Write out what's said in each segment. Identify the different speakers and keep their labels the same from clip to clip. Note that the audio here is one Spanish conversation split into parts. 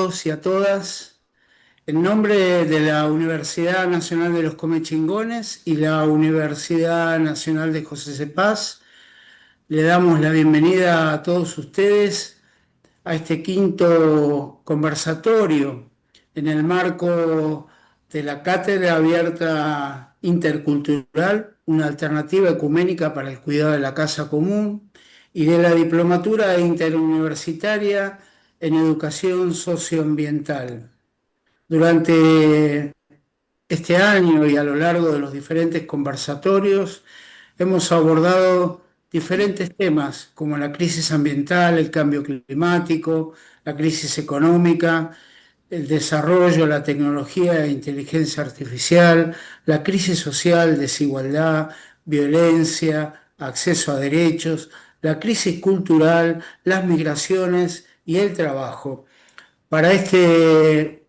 Speaker 1: todos y a todas. En nombre de la Universidad Nacional de los Comechingones y la Universidad Nacional de José C. Paz, le damos la bienvenida a todos ustedes a este quinto conversatorio en el marco de la Cátedra Abierta Intercultural, una alternativa ecuménica para el cuidado de la casa común, y de la Diplomatura Interuniversitaria en Educación Socioambiental. Durante este año y a lo largo de los diferentes conversatorios hemos abordado diferentes temas como la crisis ambiental, el cambio climático, la crisis económica, el desarrollo, la tecnología e inteligencia artificial, la crisis social, desigualdad, violencia, acceso a derechos, la crisis cultural, las migraciones y el trabajo. Para este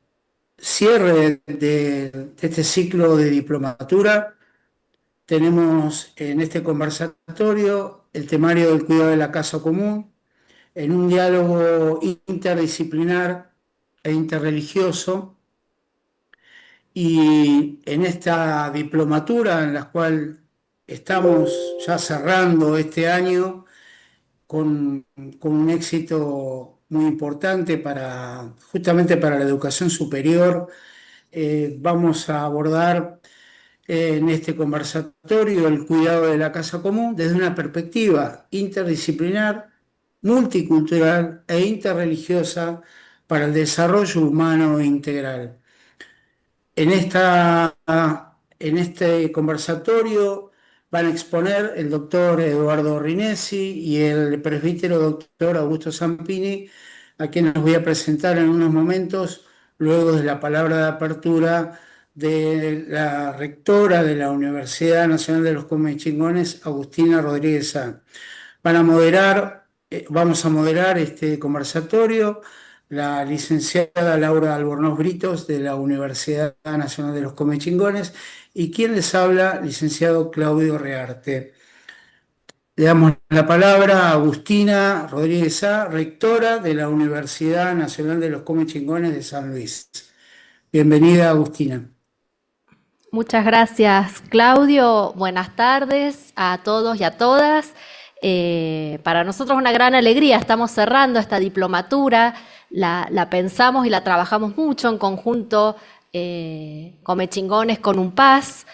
Speaker 1: cierre de este ciclo de diplomatura, tenemos en este conversatorio el temario del cuidado de la casa común, en un diálogo interdisciplinar e interreligioso, y en esta diplomatura en la cual estamos ya cerrando este año con un éxito muy importante justamente para la educación superior. Vamos a abordar en este conversatorio el cuidado de la casa común desde una perspectiva interdisciplinar, multicultural e interreligiosa para el desarrollo humano integral. En este conversatorio van a exponer el doctor Eduardo Rinesi y el presbítero doctor Augusto Zampini, a quienes los voy a presentar en unos momentos, luego de la palabra de apertura de la rectora de la Universidad Nacional de los Comechingones, Agustina Rodríguez Sá. Vamos a moderar este conversatorio la licenciada Laura Albornoz Britos de la Universidad Nacional de los Comechingones, y quien les habla, licenciado Claudio Rearte. Le damos la palabra a Agustina Rodríguez Sá, rectora de la Universidad Nacional de los Comechingones de San Luis. Bienvenida, Agustina.
Speaker 2: Muchas gracias, Claudio. Buenas tardes a todos y a todas. Para nosotros es una gran alegría. Estamos cerrando esta diplomatura. La pensamos y la trabajamos mucho en conjunto, Comechingones con UNPAS.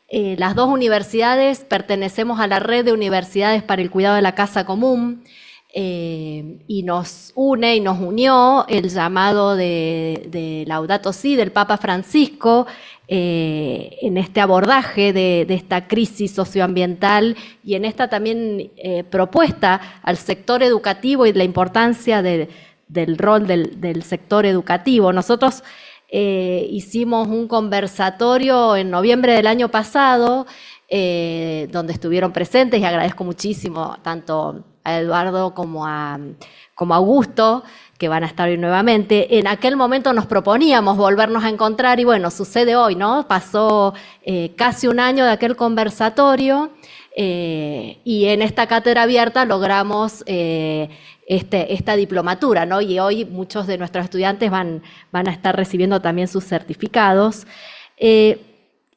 Speaker 2: Las dos universidades pertenecemos a la red de universidades para el cuidado de la casa común, y nos une y nos unió el llamado de Laudato Si del Papa Francisco en este abordaje de esta crisis socioambiental y en esta también propuesta al sector educativo y la importancia del rol del sector educativo. Nosotros hicimos un conversatorio en noviembre del año pasado, donde estuvieron presentes, y agradezco muchísimo tanto a Eduardo como a Augusto, que van a estar hoy nuevamente. En aquel momento nos proponíamos volvernos a encontrar y bueno, sucede hoy, ¿no? Pasó casi un año de aquel conversatorio, y en esta cátedra abierta logramos esta diplomatura, ¿no? Y hoy muchos de nuestros estudiantes van a estar recibiendo también sus certificados.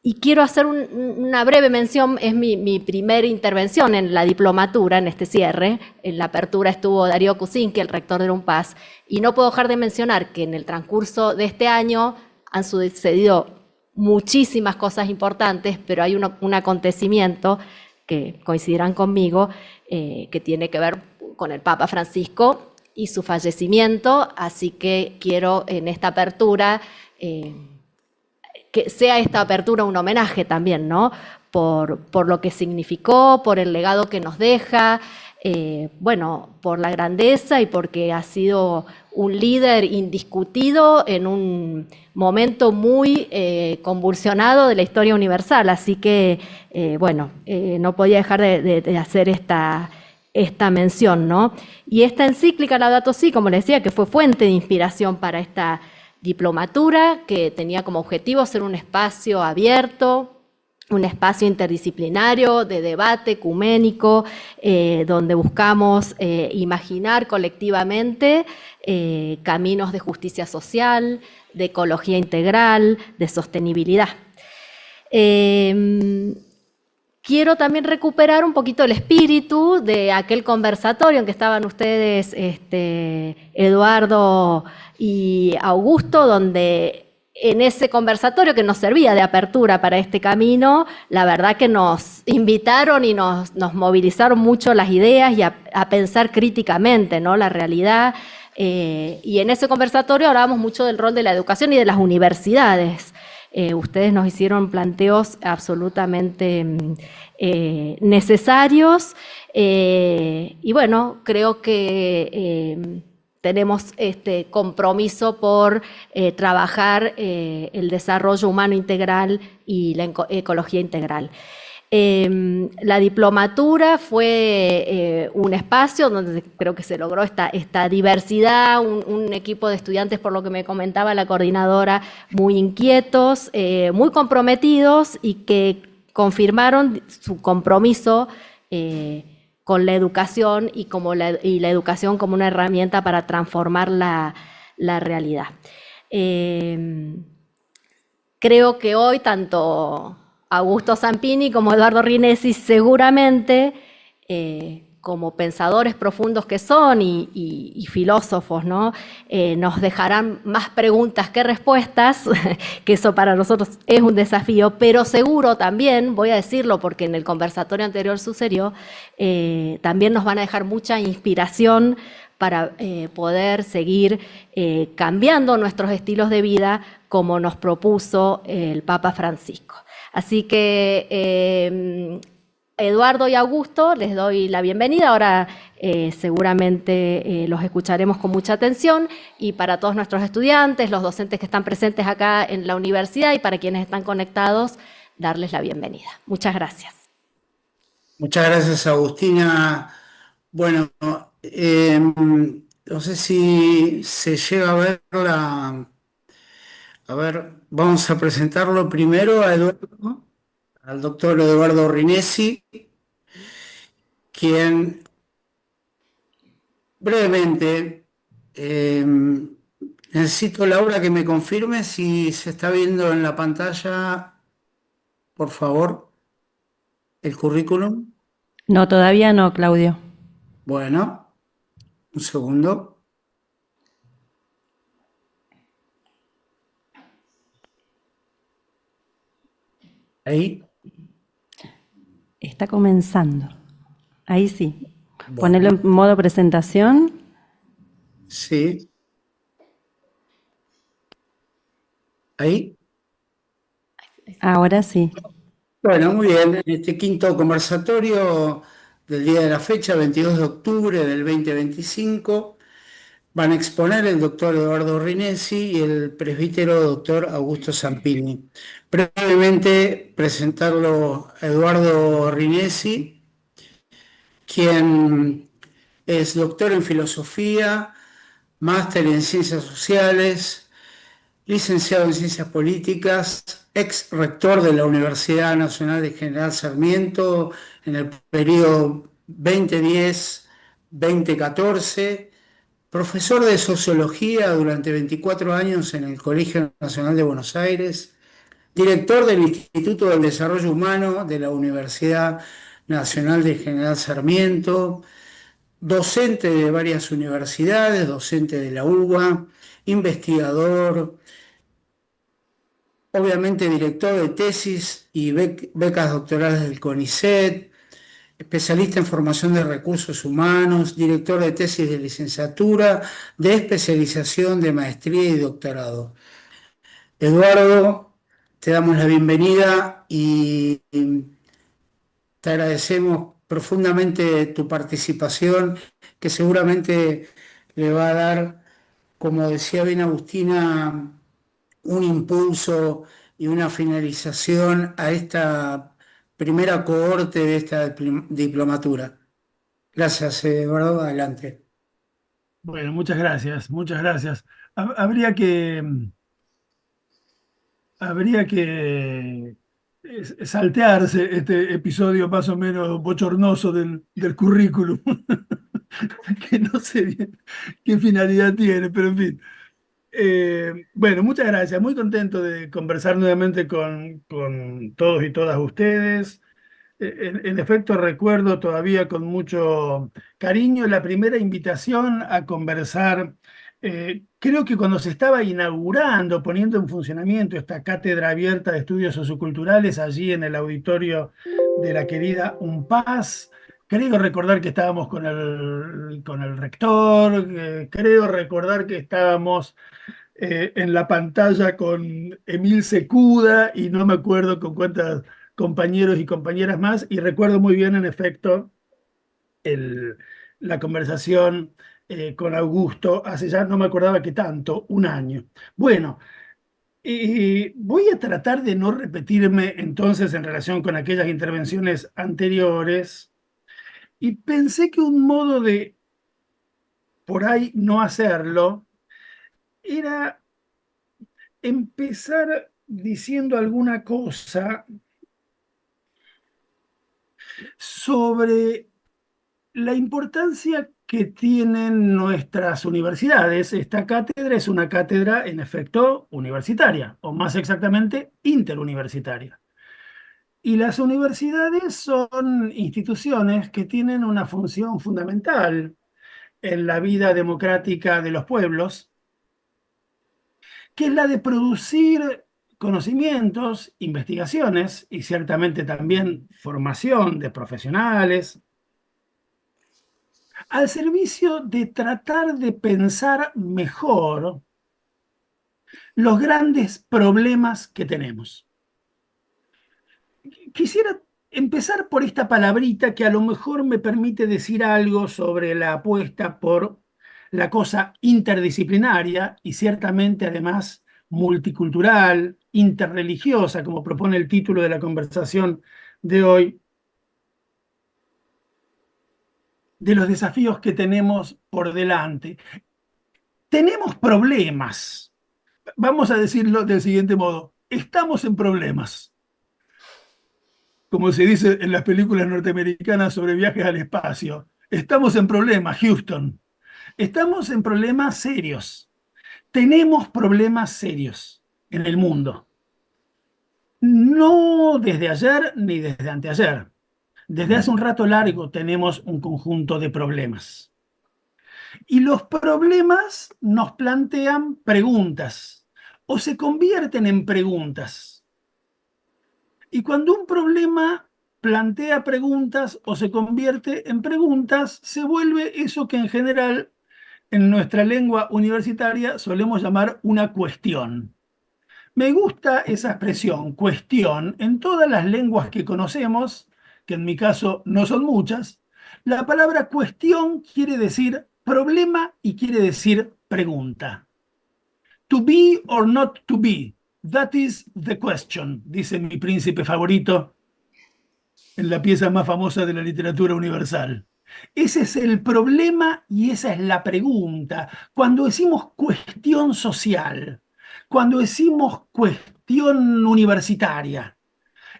Speaker 2: Y quiero hacer una breve mención, es mi primera intervención en la diplomatura, en este cierre. En la apertura estuvo Darío Kuczynski, el rector de UNPAS, y no puedo dejar de mencionar que en el transcurso de este año han sucedido muchísimas cosas importantes, pero hay un acontecimiento que coincidirán conmigo, que tiene que ver con el Papa Francisco y su fallecimiento, así que quiero en esta apertura que sea esta apertura un homenaje también, ¿no? Por lo que significó, por el legado que nos deja, bueno, por la grandeza y porque ha sido un líder indiscutido en un momento muy convulsionado de la historia universal. Así que, bueno, no podía dejar de hacer esta mención, ¿no? Y esta encíclica Laudato Si, como les decía, que fue fuente de inspiración para esta diplomatura, que tenía como objetivo ser un espacio abierto un espacio interdisciplinario de debate ecuménico, donde buscamos imaginar colectivamente caminos de justicia social, de ecología integral, de sostenibilidad. Quiero también recuperar un poquito el espíritu de aquel conversatorio en que estaban ustedes, Eduardo y Augusto, donde en ese conversatorio que nos servía de apertura para este camino, la verdad que nos invitaron y nos movilizaron mucho las ideas y a pensar críticamente, ¿no?, la realidad. Y en ese conversatorio hablábamos mucho del rol de la educación y de las universidades. Ustedes nos hicieron planteos absolutamente necesarios, y bueno, creo que tenemos este compromiso por trabajar el desarrollo humano integral y la ecología integral. La diplomatura fue un espacio donde creo que se logró esta diversidad, un equipo de estudiantes, por lo que me comentaba la coordinadora, muy inquietos, muy comprometidos y que confirmaron su compromiso con la educación y la educación como una herramienta para transformar la realidad. Creo que hoy tanto Augusto Zampini como Eduardo Rinesi seguramente, como pensadores profundos que son y filósofos, ¿no?, nos dejarán más preguntas que respuestas, que eso para nosotros es un desafío, pero seguro también, voy a decirlo porque en el conversatorio anterior sucedió, también nos van a dejar mucha inspiración para poder seguir cambiando nuestros estilos de vida como nos propuso el Papa Francisco. Así que Eduardo y Augusto, les doy la bienvenida. Ahora seguramente los escucharemos con mucha atención, y para todos nuestros estudiantes, los docentes que están presentes acá en la universidad y para quienes están conectados, darles la bienvenida. Muchas gracias.
Speaker 1: Muchas gracias, Agustina. Bueno, no sé si se llega a ver la... A ver, vamos a presentarlo primero a Eduardo, al doctor Eduardo Rinesi, quien brevemente, necesito, Laura, que me confirme si se está viendo en la pantalla, por favor, el currículum.
Speaker 3: No, todavía no, Claudio.
Speaker 1: Bueno, un segundo. Ahí.
Speaker 3: Está comenzando. Ahí sí. Ponelo
Speaker 1: Bueno,
Speaker 3: en modo presentación.
Speaker 1: sí. Ahí.
Speaker 3: Ahora sí.
Speaker 1: Bueno, muy bien. En este quinto conversatorio del día de la fecha, 22 de octubre del 2025, van a exponer el doctor Eduardo Rinesi y el presbítero doctor Augusto Zampini. Brevemente presentarlo a Eduardo Rinesi, quien es doctor en filosofía, máster en ciencias sociales, licenciado en Ciencias Políticas, ex rector de la Universidad Nacional de General Sarmiento en el periodo 2010-2014, profesor de Sociología durante 24 años en el Colegio Nacional de Buenos Aires, director del Instituto del Desarrollo Humano de la Universidad Nacional de General Sarmiento, docente de varias universidades, docente de la UBA, investigador, obviamente director de tesis y becas doctorales del CONICET, especialista en formación de recursos humanos, director de tesis de licenciatura, de especialización, de maestría y doctorado. Eduardo, te damos la bienvenida y te agradecemos profundamente tu participación, que seguramente le va a dar, como decía bien Agustina, un impulso y una finalización a esta primera cohorte de esta diplomatura. Gracias, Eduardo. Adelante.
Speaker 4: Bueno, muchas gracias, muchas gracias. Habría que saltearse este episodio más o menos bochornoso del currículum, que no sé bien qué finalidad tiene, pero en fin. Bueno, muchas gracias. Muy contento de conversar nuevamente con todos y todas ustedes. En efecto, recuerdo todavía con mucho cariño la primera invitación a conversar. Creo que cuando se estaba inaugurando, poniendo en funcionamiento esta cátedra abierta de estudios socioculturales allí en el auditorio de la querida UNPAS, creo recordar que estábamos con el rector, creo recordar que estábamos en la pantalla con Emil Secuda y no me acuerdo con cuántos compañeros y compañeras más, y recuerdo muy bien, en efecto, el- la conversación con Augusto hace ya, no me acordaba que tanto, un año. Bueno, voy a tratar de no repetirme entonces en relación con aquellas intervenciones anteriores, y pensé que un modo de por ahí no hacerlo era empezar diciendo alguna cosa sobre la importancia que tienen nuestras universidades. Esta cátedra es una cátedra, en efecto, universitaria, o más exactamente, interuniversitaria. Y las universidades son instituciones que tienen una función fundamental en la vida democrática de los pueblos, que es la de producir conocimientos, investigaciones y ciertamente también formación de profesionales al servicio de tratar de pensar mejor los grandes problemas que tenemos. Quisiera empezar por esta palabrita que a lo mejor me permite decir algo sobre la apuesta por la cosa interdisciplinaria y ciertamente además multicultural, interreligiosa, como propone el título de la conversación de hoy, de los desafíos que tenemos por delante. Tenemos problemas. Vamos a decirlo del siguiente modo. Estamos en problemas. Como se dice en las películas norteamericanas sobre viajes al espacio. Estamos en problemas, Houston. Estamos en problemas serios. Tenemos problemas serios en el mundo. No desde ayer ni desde anteayer. Desde hace un rato largo tenemos un conjunto de problemas. Y los problemas nos plantean preguntas o se convierten en preguntas. Y cuando un problema plantea preguntas o se convierte en preguntas, se vuelve eso que en general en nuestra lengua universitaria solemos llamar una cuestión. Me gusta esa expresión, cuestión, en todas las lenguas que conocemos, que en mi caso no son muchas. La palabra cuestión quiere decir problema y quiere decir pregunta. To be or not to be, that is the question, dice mi príncipe favorito en la pieza más famosa de la literatura universal. Ese es el problema y esa es la pregunta. Cuando decimos cuestión social, cuando decimos cuestión universitaria,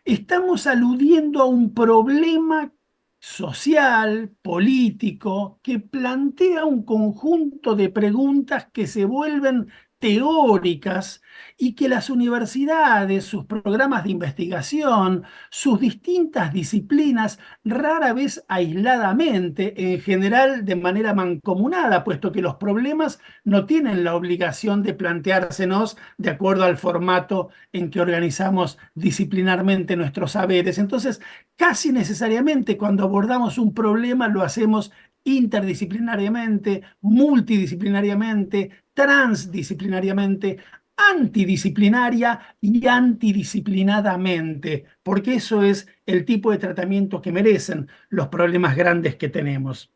Speaker 4: estamos aludiendo a un problema social, político, que plantea un conjunto de preguntas que se vuelven teóricas y que las universidades, sus programas de investigación, sus distintas disciplinas, rara vez aisladamente, en general de manera mancomunada, puesto que los problemas no tienen la obligación de planteársenos de acuerdo al formato en que organizamos disciplinarmente nuestros saberes. Entonces, casi necesariamente cuando abordamos un problema lo hacemos interdisciplinariamente, multidisciplinariamente, transdisciplinariamente, antidisciplinaria y antidisciplinadamente, porque eso es el tipo de tratamiento que merecen los problemas grandes que tenemos.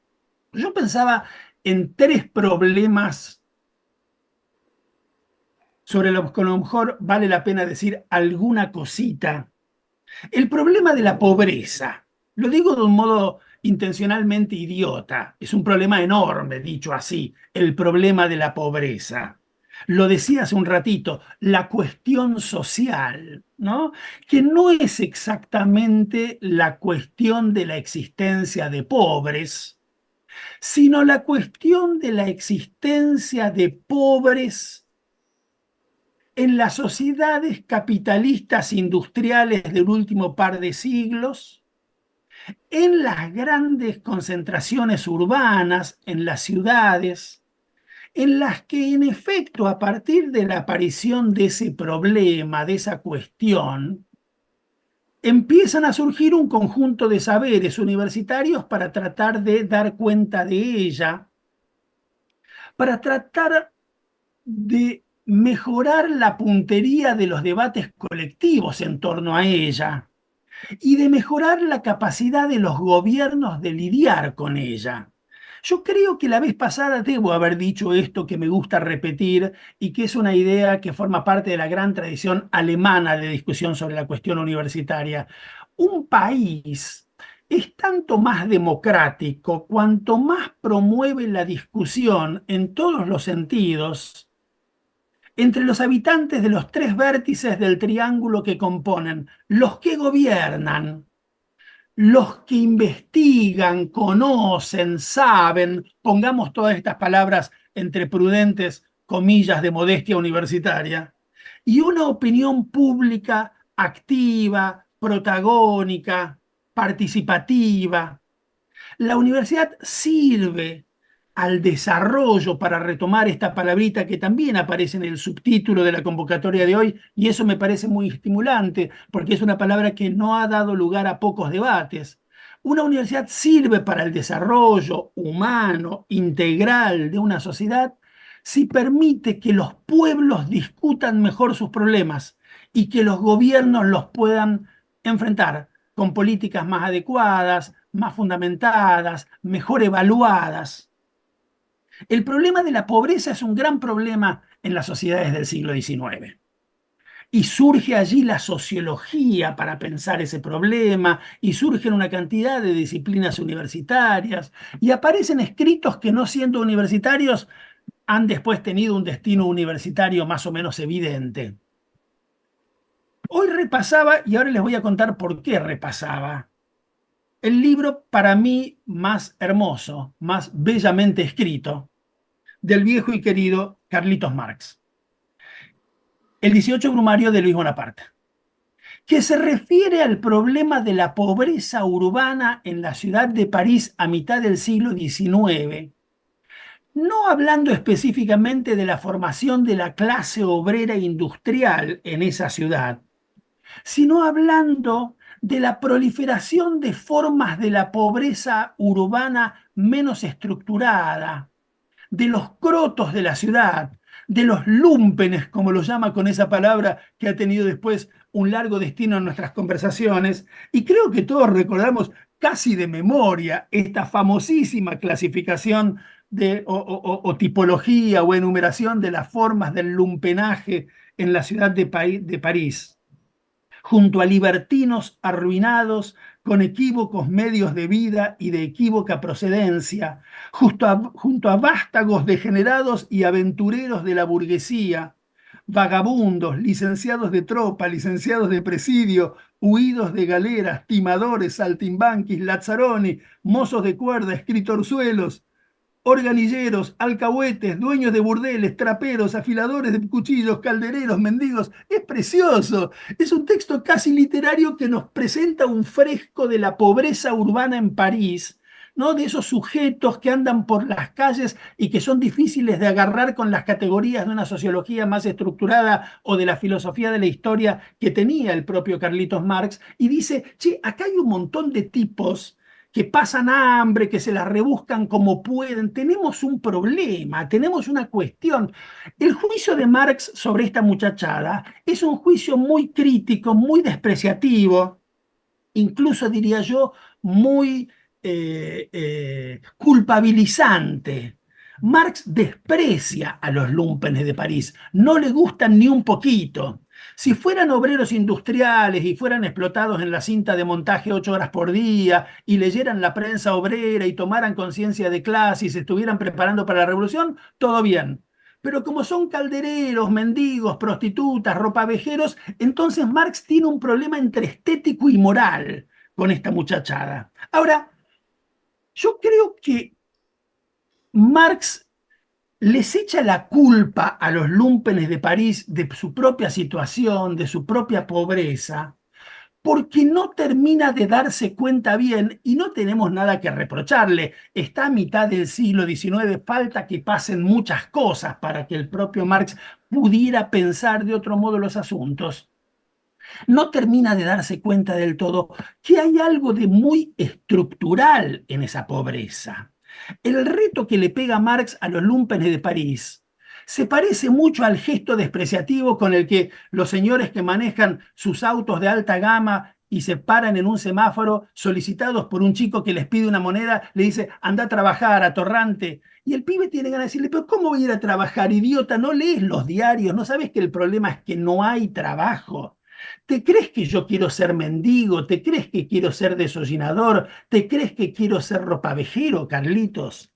Speaker 4: Yo pensaba en tres problemas sobre los que a lo mejor vale la pena decir alguna cosita. El problema de la pobreza, lo digo de un modo intencionalmente idiota, es un problema enorme, dicho así, el problema de la pobreza. Lo decía hace un ratito, la cuestión social, ¿no? Que no es exactamente la cuestión de la existencia de pobres, sino la cuestión de la existencia de pobres en las sociedades capitalistas industriales del último par de siglos, en las grandes concentraciones urbanas, en las ciudades, en las que en efecto a partir de la aparición de ese problema, de esa cuestión, empiezan a surgir un conjunto de saberes universitarios para tratar de dar cuenta de ella, para tratar de mejorar la puntería de los debates colectivos en torno a ella y de mejorar la capacidad de los gobiernos de lidiar con ella. Yo creo que la vez pasada debo haber dicho esto que me gusta repetir y que es una idea que forma parte de la gran tradición alemana de discusión sobre la cuestión universitaria. Un país es tanto más democrático cuanto más promueve la discusión en todos los sentidos entre los habitantes de los tres vértices del triángulo que componen los que gobiernan, los que investigan, conocen, saben, pongamos todas estas palabras entre prudentes comillas de modestia universitaria, y una opinión pública activa, protagónica, participativa. La universidad sirve al desarrollo, para retomar esta palabrita que también aparece en el subtítulo de la convocatoria de hoy, y eso me parece muy estimulante, porque es una palabra que no ha dado lugar a pocos debates. Una universidad sirve para el desarrollo humano, integral de una sociedad, si permite que los pueblos discutan mejor sus problemas y que los gobiernos los puedan enfrentar con políticas más adecuadas, más fundamentadas, mejor evaluadas. El problema de la pobreza es un gran problema en las sociedades del siglo XIX. Y surge allí la sociología para pensar ese problema, y surgen una cantidad de disciplinas universitarias, y aparecen escritos que no siendo universitarios han después tenido un destino universitario más o menos evidente. Hoy repasaba, y ahora les voy a contar por qué repasaba, el libro para mí más hermoso, más bellamente escrito, del viejo y querido Carlitos Marx, El 18 Brumario de Luis Bonaparte, que se refiere al problema de la pobreza urbana en la ciudad de París a mitad del siglo XIX, no hablando específicamente de la formación de la clase obrera industrial en esa ciudad, sino hablando de la proliferación de formas de la pobreza urbana menos estructurada, de los crotos de la ciudad, de los lúmpenes, como lo llama con esa palabra que ha tenido después un largo destino en nuestras conversaciones, y creo que todos recordamos casi de memoria esta famosísima clasificación o tipología o enumeración de las formas del lumpenaje en la ciudad de París, junto a libertinos arruinados con equívocos medios de vida y de equívoca procedencia, junto a vástagos degenerados y aventureros de la burguesía, vagabundos, licenciados de tropa, licenciados de presidio, huidos de galeras, timadores, saltimbanquis, lazzaroni, mozos de cuerda, escritorzuelos, organilleros, alcahuetes, dueños de burdeles, traperos, afiladores de cuchillos, caldereros, mendigos. Es precioso. Es un texto casi literario que nos presenta un fresco de la pobreza urbana en París, ¿no? De esos sujetos que andan por las calles y que son difíciles de agarrar con las categorías de una sociología más estructurada o de la filosofía de la historia que tenía el propio Carlitos Marx. Y dice, che, acá hay un montón de tipos que pasan hambre, que se las rebuscan como pueden. Tenemos un problema, tenemos una cuestión. El juicio de Marx sobre esta muchachada es un juicio muy crítico, muy despreciativo, incluso diría yo, muy culpabilizante. Marx desprecia a los lumpenes de París, no le gustan ni un poquito. Si fueran obreros industriales y fueran explotados en la cinta de montaje 8 horas por día y leyeran la prensa obrera y tomaran conciencia de clase y se estuvieran preparando para la revolución, todo bien. pero como son caldereros, mendigos, prostitutas, ropavejeros, entonces Marx tiene un problema entre estético y moral con esta muchachada. Ahora, yo creo que Marx les echa la culpa a los lúmpenes de París de su propia situación, de su propia pobreza, porque no termina de darse cuenta bien y no tenemos nada que reprocharle. Está a mitad del siglo XIX, falta que pasen muchas cosas para que el propio Marx pudiera pensar de otro modo los asuntos. No termina de darse cuenta del todo que hay algo de muy estructural en esa pobreza. El reto que le pega Marx a los lúmpenes de París se parece mucho al gesto despreciativo con el que los señores que manejan sus autos de alta gama y se paran en un semáforo solicitados por un chico que les pide una moneda, le dice, anda a trabajar, atorrante. Y el pibe tiene ganas de decirle, pero ¿cómo voy a ir a trabajar, idiota? ¿No lees los diarios? ¿No sabes que el problema es que no hay trabajo? ¿Te crees que yo quiero ser mendigo? ¿Te crees que quiero ser desollinador? ¿Te crees que quiero ser ropavejero, Carlitos?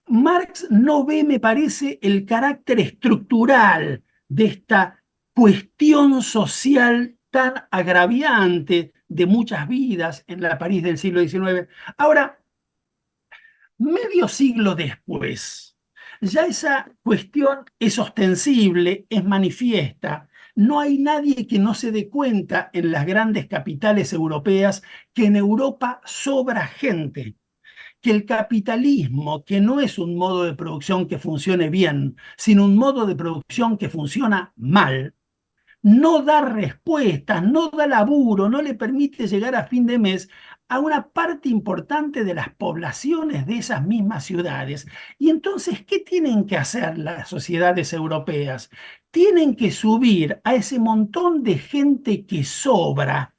Speaker 4: Marx no ve, me parece, el carácter estructural de esta cuestión social tan agraviante de muchas vidas en la París del siglo XIX. Ahora, medio siglo después, ya esa cuestión es ostensible, es manifiesta. No hay nadie que no se dé cuenta en las grandes capitales europeas que en Europa sobra gente, que el capitalismo, que no es un modo de producción que funcione bien, sino un modo de producción que funciona mal, no da respuestas, no da laburo, no le permite llegar a fin de mes a una parte importante de las poblaciones de esas mismas ciudades. Y entonces, ¿qué tienen que hacer las sociedades europeas? Tienen que subir a ese montón de gente que sobra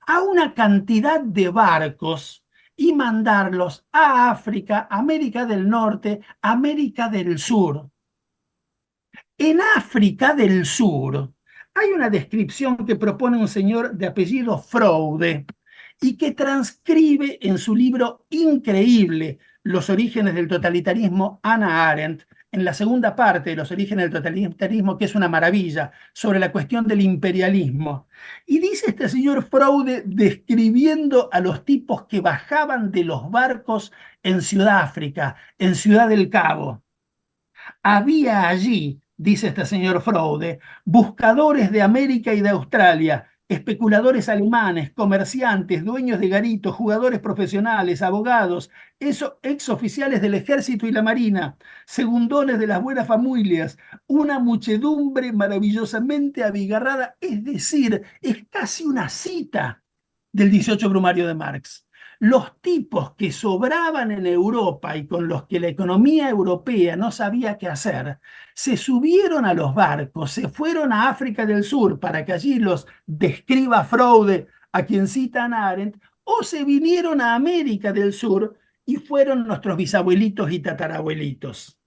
Speaker 4: a una cantidad de barcos y mandarlos a África, América del Norte, América del Sur. En África del Sur hay una descripción que propone un señor de apellido Fraude y que transcribe en su libro increíble Los orígenes del totalitarismo, Hannah Arendt, en la segunda parte de Los orígenes del totalitarismo, que es una maravilla, sobre la cuestión del imperialismo. Y dice este señor Fraude, describiendo a los tipos que bajaban de los barcos en Sudáfrica, en Ciudad del Cabo. Había allí, dice este señor Fraude, buscadores de América y de Australia, especuladores alemanes, comerciantes, dueños de garitos, jugadores profesionales, abogados, exoficiales del ejército y la marina, segundones de las buenas familias, una muchedumbre maravillosamente abigarrada, es decir, es casi una cita del 18 Brumario de Marx. Los tipos que sobraban en Europa y con los que la economía europea no sabía qué hacer, se subieron a los barcos, se fueron a África del Sur para que allí los describa Fraude, a quien cita Hannah Arendt, o se vinieron a América del Sur y fueron nuestros bisabuelitos y tatarabuelitos.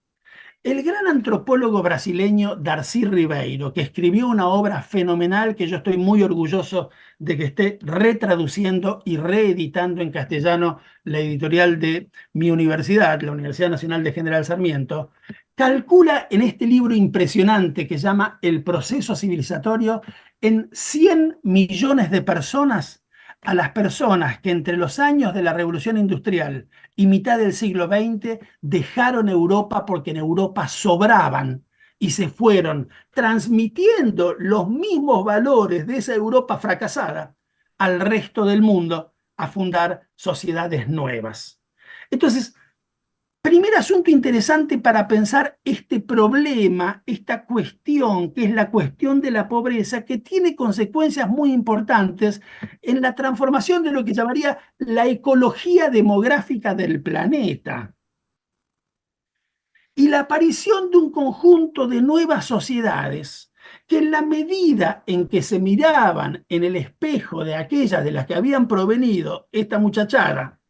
Speaker 4: El gran antropólogo brasileño Darcy Ribeiro, que escribió una obra fenomenal que yo estoy muy orgulloso de que esté retraduciendo y reeditando en castellano la editorial de mi universidad, la Universidad Nacional de General Sarmiento, calcula en este libro impresionante que se llama El proceso civilizatorio en 100 millones de personas, a las personas que entre los años de la Revolución Industrial y mitad del siglo XX dejaron Europa porque en Europa sobraban y se fueron transmitiendo los mismos valores de esa Europa fracasada al resto del mundo a fundar sociedades nuevas. Entonces, primer asunto interesante para pensar este problema, esta cuestión, que es la cuestión de la pobreza, que tiene consecuencias muy importantes en la transformación de lo que llamaría la ecología demográfica del planeta. Y la aparición de un conjunto de nuevas sociedades que en la medida en que se miraban en el espejo de aquellas de las que habían provenido esta muchachada,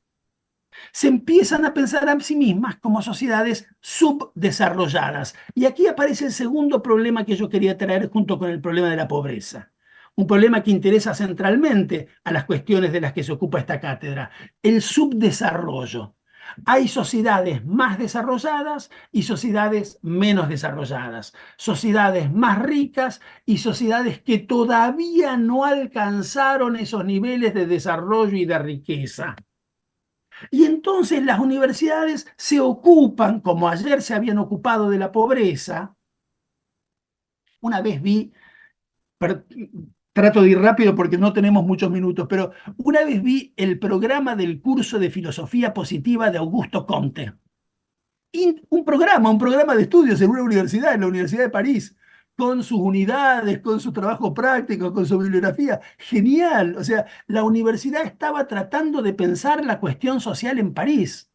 Speaker 4: se empiezan a pensar a sí mismas como sociedades subdesarrolladas. Y aquí aparece el segundo problema que yo quería traer junto con el problema de la pobreza. Un problema que interesa centralmente a las cuestiones de las que se ocupa esta cátedra, el subdesarrollo. Hay sociedades más desarrolladas y sociedades menos desarrolladas, sociedades más ricas y sociedades que todavía no alcanzaron esos niveles de desarrollo y de riqueza. Y entonces las universidades se ocupan, como ayer se habían ocupado de la pobreza. Una vez vi, per- trato de ir rápido porque no tenemos muchos minutos, pero una vez vi el programa del curso de filosofía positiva de Augusto Comte. Y un programa de estudios en una universidad, en la Universidad de París, con sus unidades, con su trabajo práctico, con su bibliografía. Genial. O sea, la universidad estaba tratando de pensar la cuestión social en París.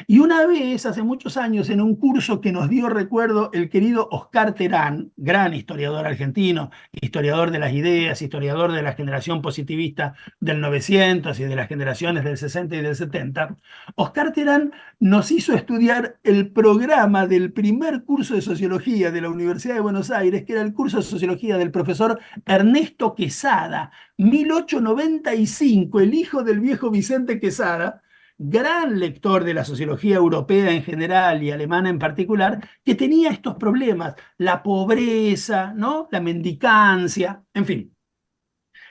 Speaker 4: Y una vez, hace muchos años, en un curso que nos dio, recuerdo, el querido Oscar Terán, gran historiador argentino, historiador de las ideas, historiador de la generación positivista del 900 y de las generaciones del 60 y del 70, Oscar Terán nos hizo estudiar el programa del primer curso de sociología de la Universidad de Buenos Aires, que era el curso de sociología del profesor Ernesto Quesada, 1895, el hijo del viejo Vicente Quesada, gran lector de la sociología europea en general y alemana en particular, que tenía estos problemas, la pobreza, ¿no? La mendicancia, en fin.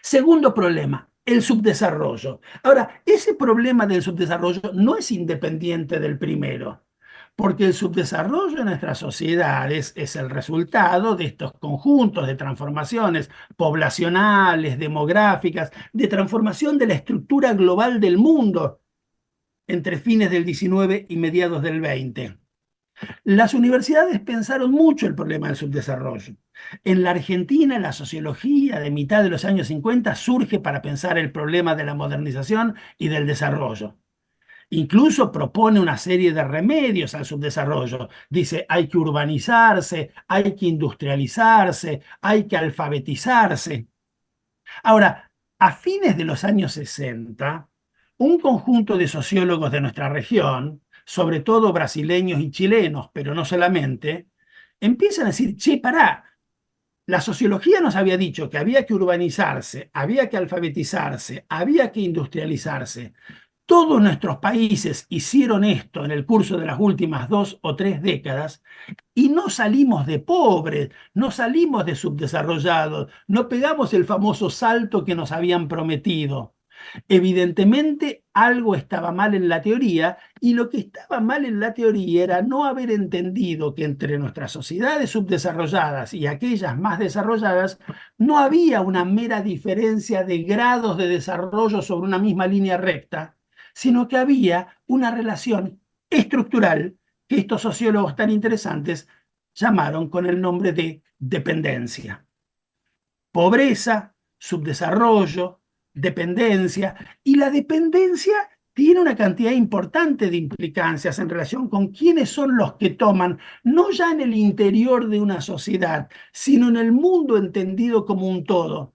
Speaker 4: Segundo problema, el subdesarrollo. Ahora, ese problema del subdesarrollo no es independiente del primero, porque el subdesarrollo en nuestras sociedades es el resultado de estos conjuntos de transformaciones poblacionales, demográficas, de transformación de la estructura global del mundo entre fines del 19 y mediados del 20. Las universidades pensaron mucho el problema del subdesarrollo. En la Argentina, la sociología de mitad de los años 50 surge para pensar el problema de la modernización y del desarrollo. Incluso propone una serie de remedios al subdesarrollo. Dice, hay que urbanizarse, hay que industrializarse, hay que alfabetizarse. Ahora, a fines de los años 60, un conjunto de sociólogos de nuestra región, sobre todo brasileños y chilenos, pero no solamente, empiezan a decir, che, pará, la sociología nos había dicho que había que urbanizarse, había que alfabetizarse, había que industrializarse. Todos nuestros países hicieron esto en el curso de las últimas 2 o 3 décadas y no salimos de pobres, no salimos de subdesarrollados, no pegamos el famoso salto que nos habían prometido. Evidentemente algo estaba mal en la teoría y lo que estaba mal en la teoría era no haber entendido que entre nuestras sociedades subdesarrolladas y aquellas más desarrolladas no había una mera diferencia de grados de desarrollo sobre una misma línea recta, sino que había una relación estructural que estos sociólogos tan interesantes llamaron con el nombre de dependencia. Pobreza, subdesarrollo, dependencia, y la dependencia tiene una cantidad importante de implicancias en relación con quiénes son los que toman, no ya en el interior de una sociedad, sino en el mundo entendido como un todo,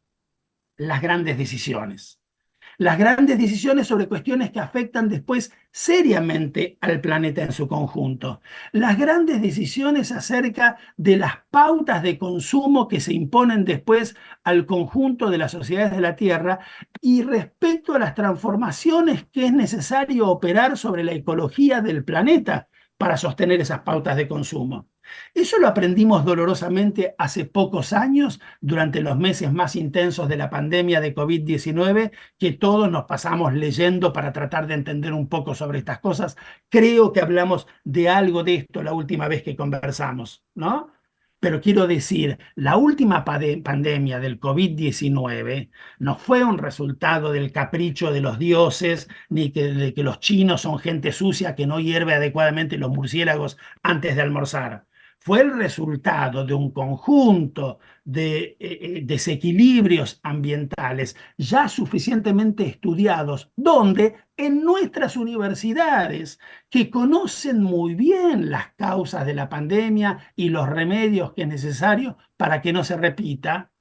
Speaker 4: las grandes decisiones. Las grandes decisiones sobre cuestiones que afectan después seriamente al planeta en su conjunto. Las grandes decisiones acerca de las pautas de consumo que se imponen después al conjunto de las sociedades de la Tierra y respecto a las transformaciones que es necesario operar sobre la ecología del planeta para sostener esas pautas de consumo. Eso lo aprendimos dolorosamente hace pocos años, durante los meses más intensos de la pandemia de COVID-19, que todos nos pasamos leyendo para tratar de entender un poco sobre estas cosas. Creo que hablamos de algo de esto la última vez que conversamos, ¿no? Pero quiero decir, la última pandemia del COVID-19 no fue un resultado del capricho de los dioses, ni de que los chinos son gente sucia que no hierve adecuadamente los murciélagos antes de almorzar. Fue el resultado de un conjunto de desequilibrios ambientales ya suficientemente estudiados, donde en nuestras universidades, que conocen muy bien las causas de la pandemia y los remedios que es necesario para que no se repita,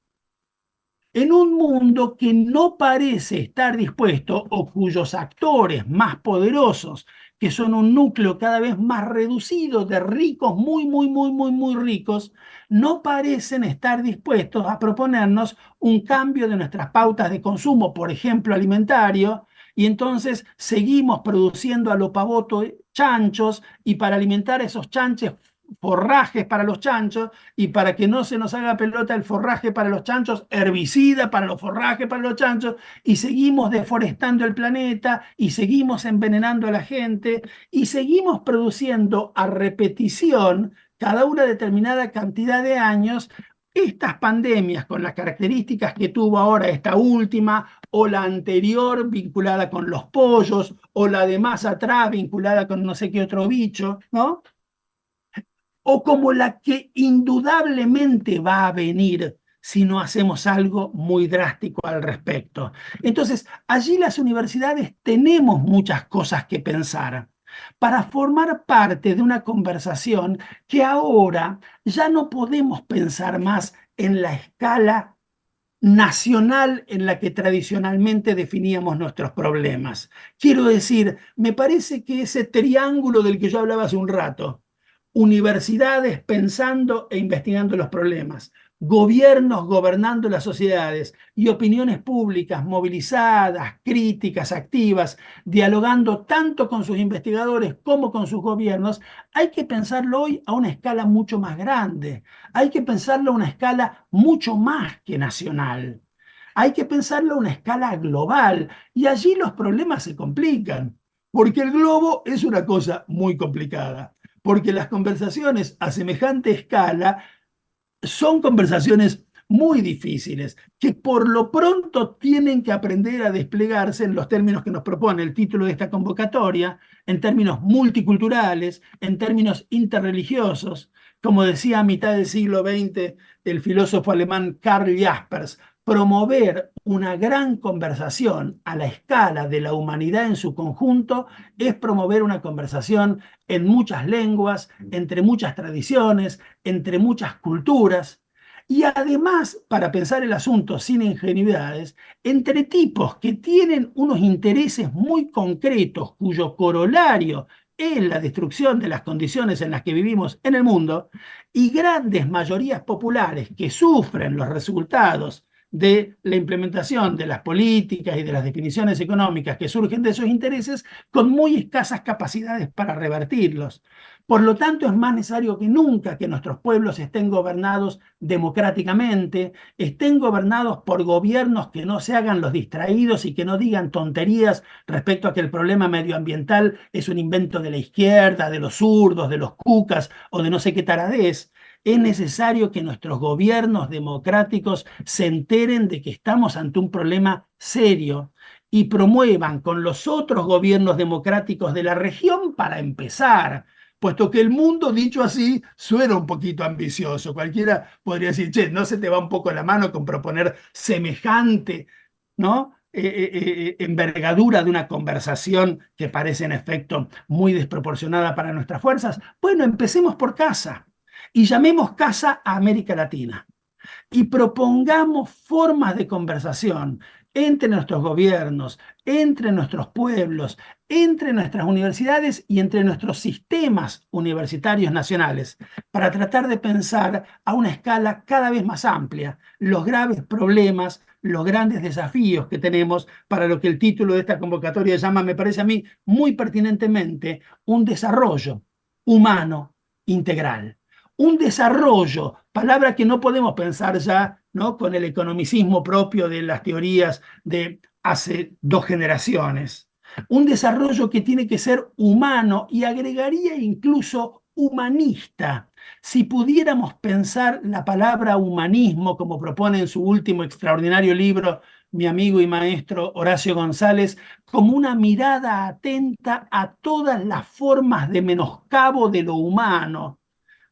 Speaker 4: en un mundo que no parece estar dispuesto o cuyos actores más poderosos, que son un núcleo cada vez más reducido de ricos, muy ricos, no parecen estar dispuestos a proponernos un cambio de nuestras pautas de consumo, por ejemplo, alimentario, y entonces seguimos produciendo a lo pavoto chanchos, y para alimentar a esos chanches, forrajes para los chanchos, y para que no se nos haga pelota el forraje para los chanchos, herbicida para los forrajes para los chanchos, y seguimos deforestando el planeta, y seguimos envenenando a la gente, y seguimos produciendo a repetición, cada una determinada cantidad de años, estas pandemias con las características que tuvo ahora esta última, o la anterior vinculada con los pollos, o la de más atrás vinculada con no sé qué otro bicho, ¿no? O como la que indudablemente va a venir si no hacemos algo muy drástico al respecto. Entonces, allí las universidades tenemos muchas cosas que pensar para formar parte de una conversación que ahora ya no podemos pensar más en la escala nacional en la que tradicionalmente definíamos nuestros problemas. Quiero decir, me parece que ese triángulo del que yo hablaba hace un rato, universidades pensando e investigando los problemas, gobiernos gobernando las sociedades y opiniones públicas movilizadas, críticas, activas, dialogando tanto con sus investigadores como con sus gobiernos, hay que pensarlo hoy a una escala mucho más grande, hay que pensarlo a una escala mucho más que nacional, hay que pensarlo a una escala global, y allí los problemas se complican, porque el globo es una cosa muy complicada, porque las conversaciones a semejante escala son conversaciones muy difíciles, que por lo pronto tienen que aprender a desplegarse en los términos que nos propone el título de esta convocatoria, en términos multiculturales, en términos interreligiosos. Como decía a mitad del siglo XX el filósofo alemán Karl Jaspers, promover una gran conversación a la escala de la humanidad en su conjunto es promover una conversación en muchas lenguas, entre muchas tradiciones, entre muchas culturas, y además, para pensar el asunto sin ingenuidades, entre tipos que tienen unos intereses muy concretos, cuyo corolario es la destrucción de las condiciones en las que vivimos en el mundo, y grandes mayorías populares que sufren los resultados de la implementación de las políticas y de las definiciones económicas que surgen de esos intereses, con muy escasas capacidades para revertirlos. Por lo tanto, es más necesario que nunca que nuestros pueblos estén gobernados democráticamente, estén gobernados por gobiernos que no se hagan los distraídos y que no digan tonterías respecto a que el problema medioambiental es un invento de la izquierda, de los zurdos, de los cucas o de no sé qué taradez. Es necesario que nuestros gobiernos democráticos se enteren de que estamos ante un problema serio y promuevan con los otros gobiernos democráticos de la región, para empezar, puesto que el mundo, dicho así, suena un poquito ambicioso. Cualquiera podría decir, che, ¿no se te va un poco la mano con proponer semejante, ¿no? Envergadura de una conversación que parece en efecto muy desproporcionada para nuestras fuerzas? Bueno, empecemos por casa y llamemos casa a América Latina y propongamos formas de conversación entre nuestros gobiernos, entre nuestros pueblos, entre nuestras universidades y entre nuestros sistemas universitarios nacionales, para tratar de pensar a una escala cada vez más amplia los graves problemas, los grandes desafíos que tenemos para lo que el título de esta convocatoria llama, me parece a mí muy pertinentemente, un desarrollo humano integral. Un desarrollo, palabra que no podemos pensar ya, ¿no?, con el economicismo propio de las teorías de hace 2 generaciones. Un desarrollo que tiene que ser humano, y agregaría incluso humanista. Si pudiéramos pensar la palabra humanismo, como propone en su último extraordinario libro mi amigo y maestro Horacio González, como una mirada atenta a todas las formas de menoscabo de lo humano,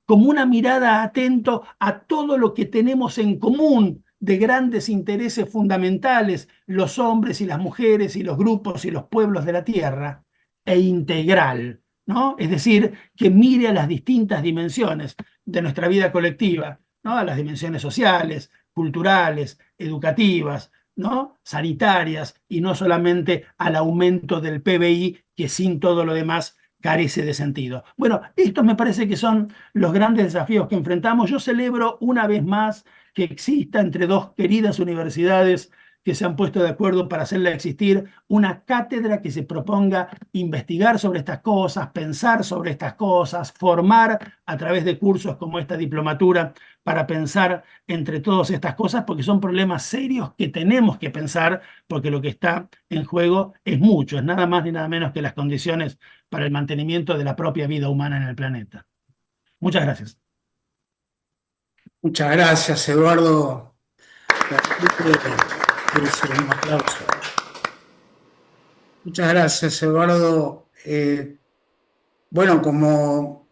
Speaker 4: como una mirada atento a todo lo que tenemos en común de grandes intereses fundamentales, los hombres y las mujeres y los grupos y los pueblos de la tierra, e integral, ¿no? Es decir, que mire a las distintas dimensiones de nuestra vida colectiva, ¿no? A las dimensiones sociales, culturales, educativas, ¿no?, sanitarias, y no solamente al aumento del PBI, que sin todo lo demás carece de sentido. Bueno, estos me parece que son los grandes desafíos que enfrentamos. Yo celebro una vez más que exista entre 2 queridas universidades que se han puesto de acuerdo para hacerla existir, una cátedra que se proponga investigar sobre estas cosas, pensar sobre estas cosas, formar a través de cursos como esta diplomatura para pensar entre todas estas cosas, porque son problemas serios que tenemos que pensar, porque lo que está en juego es mucho, es nada más ni nada menos que las condiciones para el mantenimiento de la propia vida humana en el planeta. Muchas gracias.
Speaker 1: Muchas gracias, Eduardo. Un aplauso. Muchas gracias, Eduardo. Bueno, como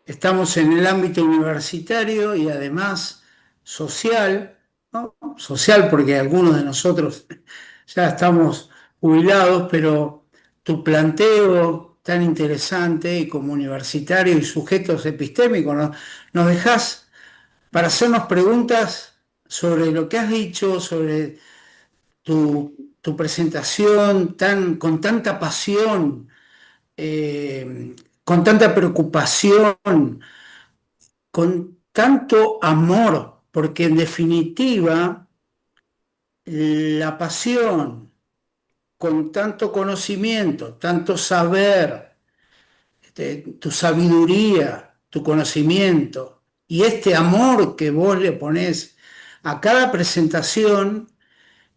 Speaker 1: estamos en el ámbito universitario y además social, ¿no? Social porque algunos de nosotros ya estamos jubilados, pero tu planteo tan interesante y como universitario y sujetos epistémicos, ¿no? Nos dejás para hacernos preguntas sobre lo que has dicho, sobre tu presentación con tanta pasión, con tanta preocupación, con tanto amor, porque en definitiva la pasión, con tanto conocimiento, tanto saber, tu sabiduría, tu conocimiento y este amor que vos le ponés a cada presentación,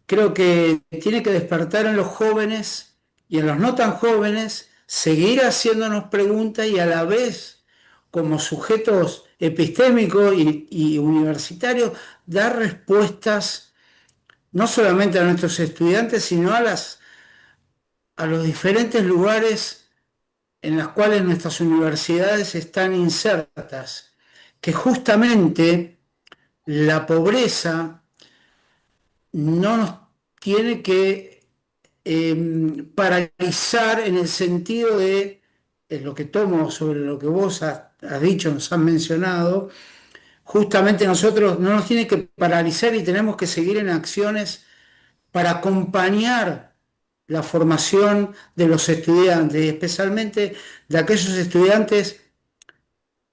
Speaker 1: creo que tiene que despertar en los jóvenes y en los no tan jóvenes, seguir haciéndonos preguntas y a la vez, como sujetos epistémicos y universitarios, dar respuestas no solamente a nuestros estudiantes, sino a los diferentes lugares en los cuales nuestras universidades están insertas, que justamente la pobreza no nos tiene que paralizar en el sentido de lo que tomo sobre lo que vos has dicho, nos has mencionado, justamente nosotros no nos tiene que paralizar y tenemos que seguir en acciones para acompañar la formación de los estudiantes, especialmente de aquellos estudiantes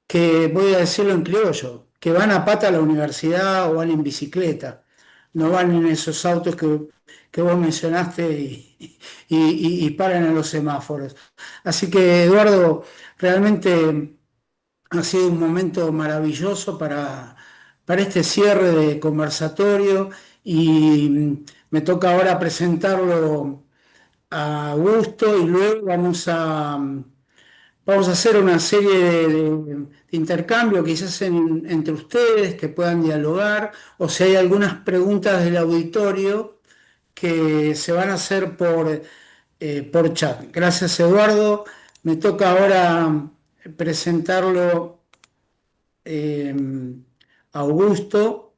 Speaker 1: que, voy a decirlo en criollo, que van a pata a la universidad o van en bicicleta, no van en esos autos que vos mencionaste y paran en los semáforos. Así que, Eduardo, realmente ha sido un momento maravilloso para este cierre de conversatorio y me toca ahora presentarlo a Augusto y luego vamos a hacer una serie de intercambio quizás entre ustedes que puedan dialogar o si hay algunas preguntas del auditorio que se van a hacer por chat. Gracias, Eduardo. Me toca ahora presentarlo eh, a Augusto.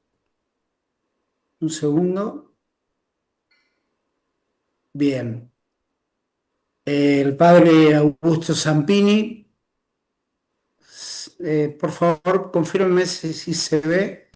Speaker 1: Un segundo. Bien. El padre Augusto Zampini. Por favor, confírmeme si se ve.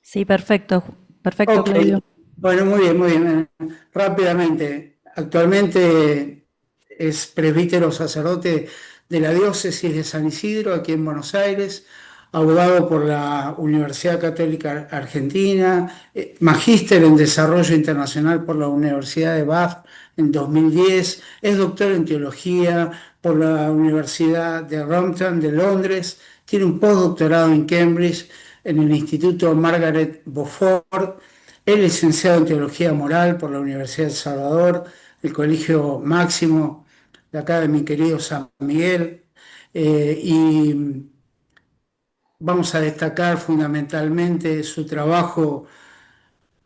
Speaker 3: Sí, perfecto. Perfecto,
Speaker 1: Ok,
Speaker 3: Claudio.
Speaker 1: bueno, muy bien, muy bien. Rápidamente, actualmente es presbítero sacerdote de la diócesis de San Isidro, aquí en Buenos Aires, abogado por la Universidad Católica Argentina, magíster en Desarrollo Internacional por la Universidad de Bath en 2010, es doctor en Teología por la Universidad de Rompton de Londres, tiene un postdoctorado en Cambridge en el Instituto Margaret Beaufort. Es licenciado en Teología Moral por la Universidad de El Salvador, el Colegio Máximo de acá de mi querido San Miguel. Y vamos a destacar fundamentalmente su trabajo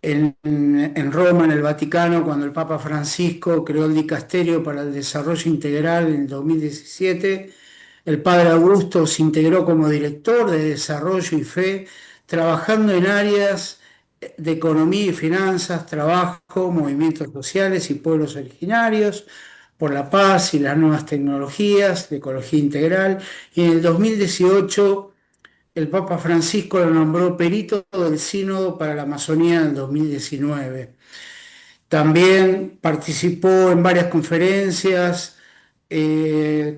Speaker 1: en Roma, en el Vaticano, cuando el Papa Francisco creó el Dicasterio para el Desarrollo Integral en el 2017. El Padre Augusto se integró como director de Desarrollo y Fe, trabajando en áreas de economía y finanzas, trabajo, movimientos sociales y pueblos originarios, por la paz y las nuevas tecnologías, de ecología integral. Y en el 2018 el Papa Francisco lo nombró perito del Sínodo para la Amazonía en el 2019. También participó en varias conferencias,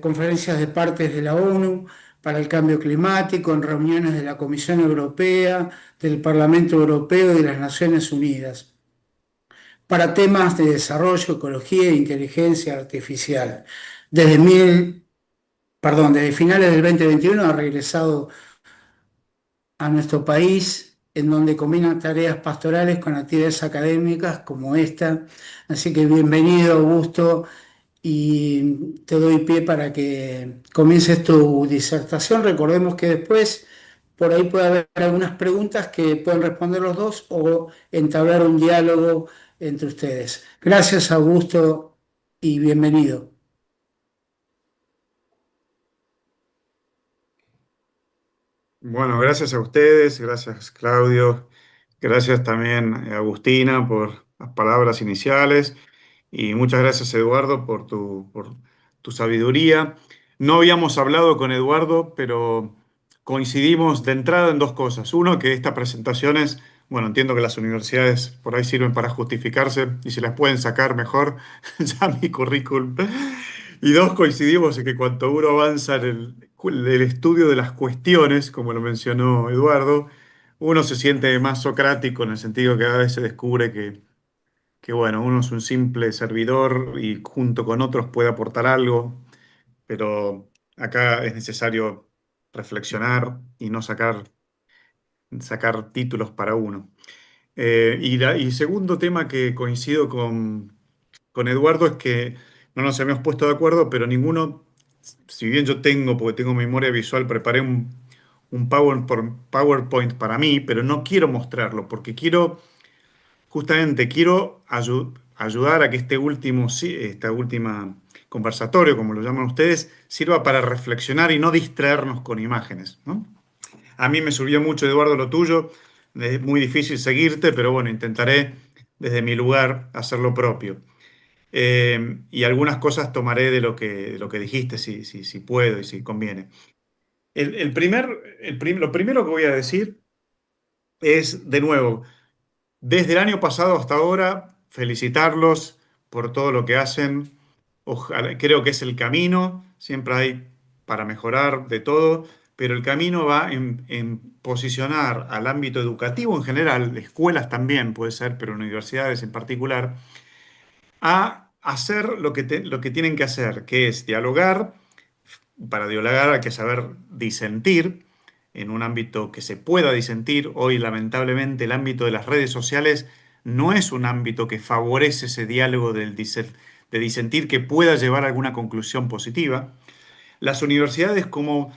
Speaker 1: conferencias de partes de la ONU para el cambio climático, en reuniones de la Comisión Europea, del Parlamento Europeo y de las Naciones Unidas. para temas de desarrollo, ecología e inteligencia artificial. Desde mil, desde finales del 2021 ha regresado a nuestro país, en donde combinan tareas pastorales con actividades académicas como esta. Así que bienvenido, Augusto, y te doy pie para que comiences tu disertación. Recordemos que después por ahí puede haber algunas preguntas que pueden responder los dos o entablar un diálogo entre ustedes. Gracias, Augusto, y bienvenido.
Speaker 5: Bueno, gracias a ustedes, gracias Claudio, gracias también Agustina por las palabras iniciales y muchas gracias Eduardo por tu sabiduría. No habíamos hablado con Eduardo, pero coincidimos de entrada en dos cosas. Uno, que estas presentaciones, bueno, entiendo que las universidades por ahí sirven para justificarse y si las pueden sacar mejor, ya mi currículum. Y dos, coincidimos en que cuanto uno avanza en el estudio de las cuestiones, como lo mencionó Eduardo, uno se siente más socrático en el sentido que cada vez se descubre que, bueno, uno es un simple servidor y junto con otros puede aportar algo, pero acá es necesario reflexionar y no sacar títulos para uno. Y segundo tema que coincido con Eduardo es que no nos habíamos puesto de acuerdo, pero ninguno, si bien yo tengo, porque tengo memoria visual, preparé un PowerPoint para mí, pero no quiero mostrarlo, porque justamente quiero ayudar a que esta última conversatorio, como lo llaman ustedes, sirva para reflexionar y no distraernos con imágenes, ¿no? A mí me sirvió mucho, Eduardo, lo tuyo. Es muy difícil seguirte, pero bueno, intentaré desde mi lugar hacer lo propio. Y algunas cosas tomaré de lo que dijiste, si puedo y si conviene. Lo primero que voy a decir es, de nuevo, desde el año pasado hasta ahora, felicitarlos por todo lo que hacen. Ojalá, creo que es el camino, siempre hay para mejorar de todo, pero el camino va en posicionar al ámbito educativo en general, escuelas también puede ser, pero universidades en particular, a hacer lo que tienen que hacer, que es dialogar. Para dialogar hay que saber disentir en un ámbito que se pueda disentir. Hoy, lamentablemente, el ámbito de las redes sociales no es un ámbito que favorece ese diálogo de disentir que pueda llevar a alguna conclusión positiva. Las universidades como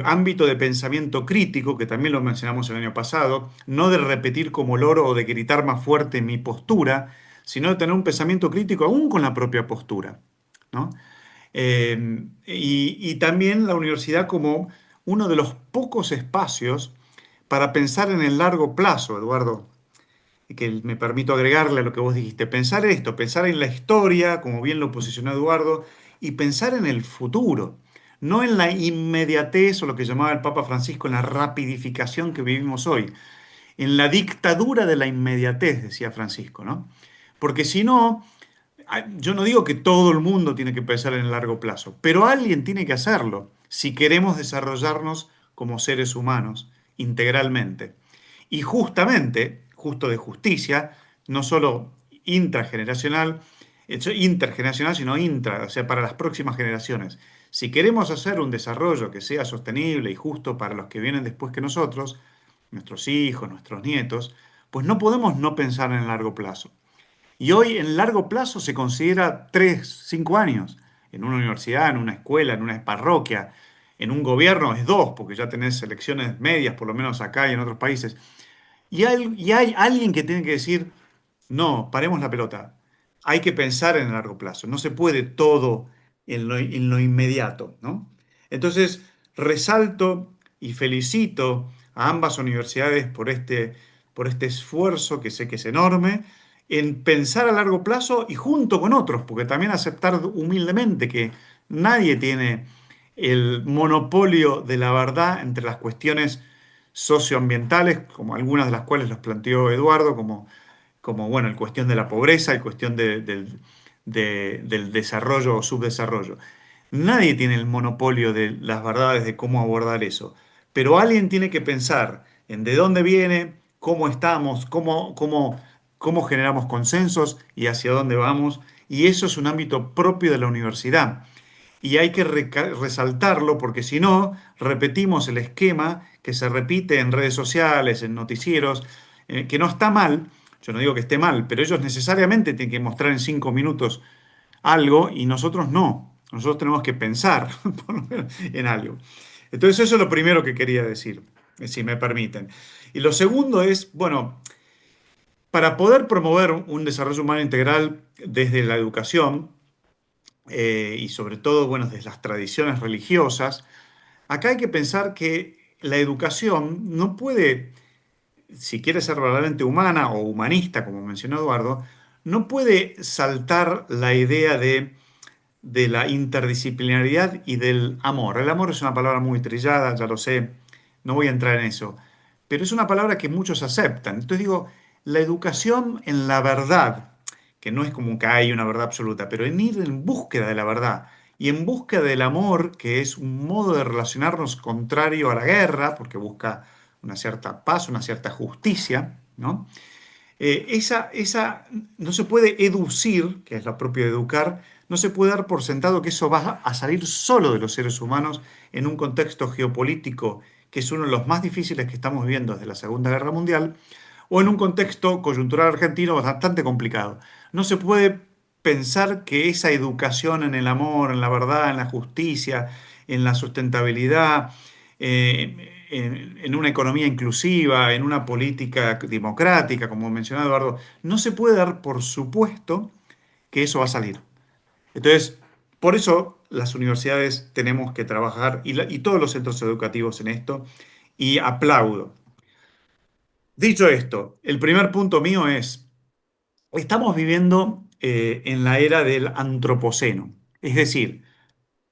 Speaker 5: ámbito de pensamiento crítico, que también lo mencionamos el año pasado, no de repetir como loro o de gritar más fuerte mi postura, sino de tener un pensamiento crítico aún con la propia postura, ¿no? Y también la universidad como uno de los pocos espacios para pensar en el largo plazo, Eduardo, que me permito agregarle a lo que vos dijiste, pensar esto, pensar en la historia, como bien lo posicionó Eduardo, y pensar en el futuro, no en la inmediatez o lo que llamaba el Papa Francisco, en la rapidificación que vivimos hoy, en la dictadura de la inmediatez, decía Francisco, ¿no? Porque si no, yo no digo que todo el mundo tiene que pensar en el largo plazo, pero alguien tiene que hacerlo si queremos desarrollarnos como seres humanos integralmente. Y justamente, justo de justicia, no solo intergeneracional, sino o sea, para las próximas generaciones. Si queremos hacer un desarrollo que sea sostenible y justo para los que vienen después que nosotros, nuestros hijos, nuestros nietos, pues no podemos no pensar en el largo plazo. Y hoy en largo plazo se considera 3, 5 años. En una universidad, en una escuela, en una parroquia, en un gobierno es 2, porque ya tenés elecciones medias, por lo menos acá y en otros países. Y hay alguien que tiene que decir, no, paremos la pelota. Hay que pensar en el largo plazo. No se puede todo en lo inmediato, ¿no? Entonces, resalto y felicito a ambas universidades por este esfuerzo que sé que es enorme en pensar a largo plazo y junto con otros, porque también aceptar humildemente que nadie tiene el monopolio de la verdad entre las cuestiones socioambientales, como algunas de las cuales los planteó Eduardo, como bueno, la cuestión de la pobreza, la cuestión del desarrollo o subdesarrollo. Nadie tiene el monopolio de las verdades de cómo abordar eso, pero alguien tiene que pensar en de dónde viene, cómo estamos, cómo cómo generamos consensos y hacia dónde vamos. Y eso es un ámbito propio de la universidad. Y hay que resaltarlo porque si no, repetimos el esquema que se repite en redes sociales, en noticieros, que no está mal. Yo no digo que esté mal, pero ellos necesariamente tienen que mostrar en 5 minutos algo y nosotros no. Nosotros tenemos que pensar por lo menos, en algo. Entonces eso es lo primero que quería decir, si me permiten. Y lo segundo es, bueno, para poder promover un desarrollo humano integral desde la educación y sobre todo, bueno, desde las tradiciones religiosas, acá hay que pensar que la educación no puede, si quiere ser verdaderamente humana o humanista, como mencionó Eduardo, no puede saltar la idea de la interdisciplinaridad y del amor. El amor es una palabra muy trillada, ya lo sé, no voy a entrar en eso, pero es una palabra que muchos aceptan. Entonces digo, la educación en la verdad, que no es como que hay una verdad absoluta, pero en ir en búsqueda de la verdad y en búsqueda del amor, que es un modo de relacionarnos contrario a la guerra, porque busca una cierta paz, una cierta justicia, ¿no? Esa no se puede educir, que es la propia de educar, no se puede dar por sentado que eso va a salir solo de los seres humanos en un contexto geopolítico que es uno de los más difíciles que estamos viviendo desde la Segunda Guerra Mundial, o en un contexto coyuntural argentino bastante complicado. No se puede pensar que esa educación en el amor, en la verdad, en la justicia, en la sustentabilidad, en una economía inclusiva, en una política democrática, como mencionaba Eduardo, no se puede dar por supuesto que eso va a salir. Entonces, por eso las universidades tenemos que trabajar y todos los centros educativos en esto, y aplaudo. Dicho esto, el primer punto mío es, estamos viviendo en la era del antropoceno, es decir,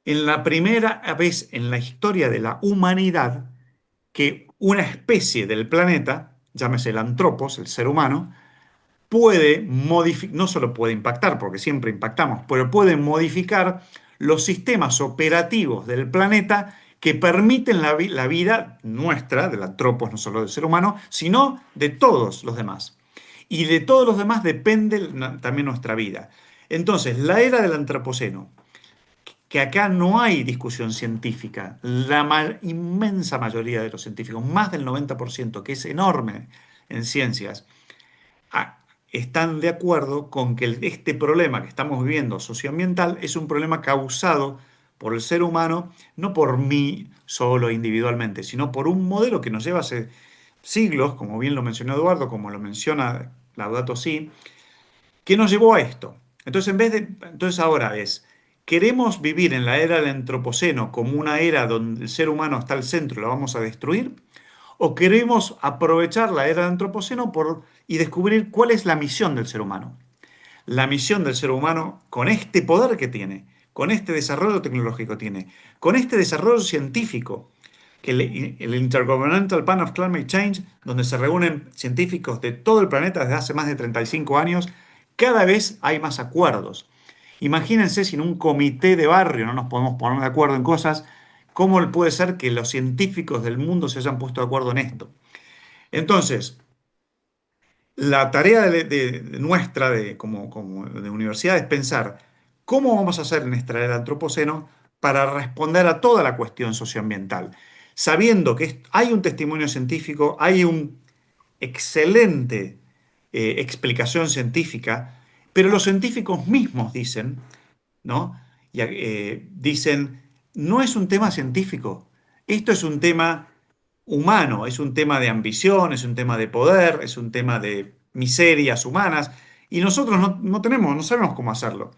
Speaker 5: en la primera vez en la historia de la humanidad que una especie del planeta, llámese el antropos, el ser humano, puede modificar, no solo puede impactar, porque siempre impactamos, pero puede modificar los sistemas operativos del planeta que permiten la vida nuestra, del antropos, no solo del ser humano, sino de todos los demás. Y de todos los demás depende también nuestra vida. Entonces, la era del antropoceno, que acá no hay discusión científica. La inmensa mayoría de los científicos, más del 90%, que es enorme en ciencias, ah, están de acuerdo con que este problema que estamos viviendo socioambiental es un problema causado por el ser humano, no por mí solo individualmente, sino por un modelo que nos lleva hace siglos, como bien lo mencionó Eduardo, como lo menciona Laudato Si, que nos llevó a esto. Entonces, entonces ahora es, ¿queremos vivir en la era del antropoceno como una era donde el ser humano está al centro y la vamos a destruir? ¿O queremos aprovechar la era del antropoceno y descubrir cuál es la misión del ser humano? La misión del ser humano con este poder que tiene, con este desarrollo tecnológico que tiene, con este desarrollo científico, que el Intergovernmental Panel of Climate Change, donde se reúnen científicos de todo el planeta desde hace más de 35 años, cada vez hay más acuerdos. Imagínense si en un comité de barrio no nos podemos poner de acuerdo en cosas, ¿cómo puede ser que los científicos del mundo se hayan puesto de acuerdo en esto? Entonces, la tarea de nuestra como de universidad es pensar cómo vamos a hacer en esta era del antropoceno para responder a toda la cuestión socioambiental, sabiendo que hay un testimonio científico, hay una excelente explicación científica, pero los científicos mismos dicen, ¿no? Dicen, no es un tema científico, esto es un tema humano, es un tema de ambición, es un tema de poder, es un tema de miserias humanas, y nosotros no tenemos, no sabemos cómo hacerlo.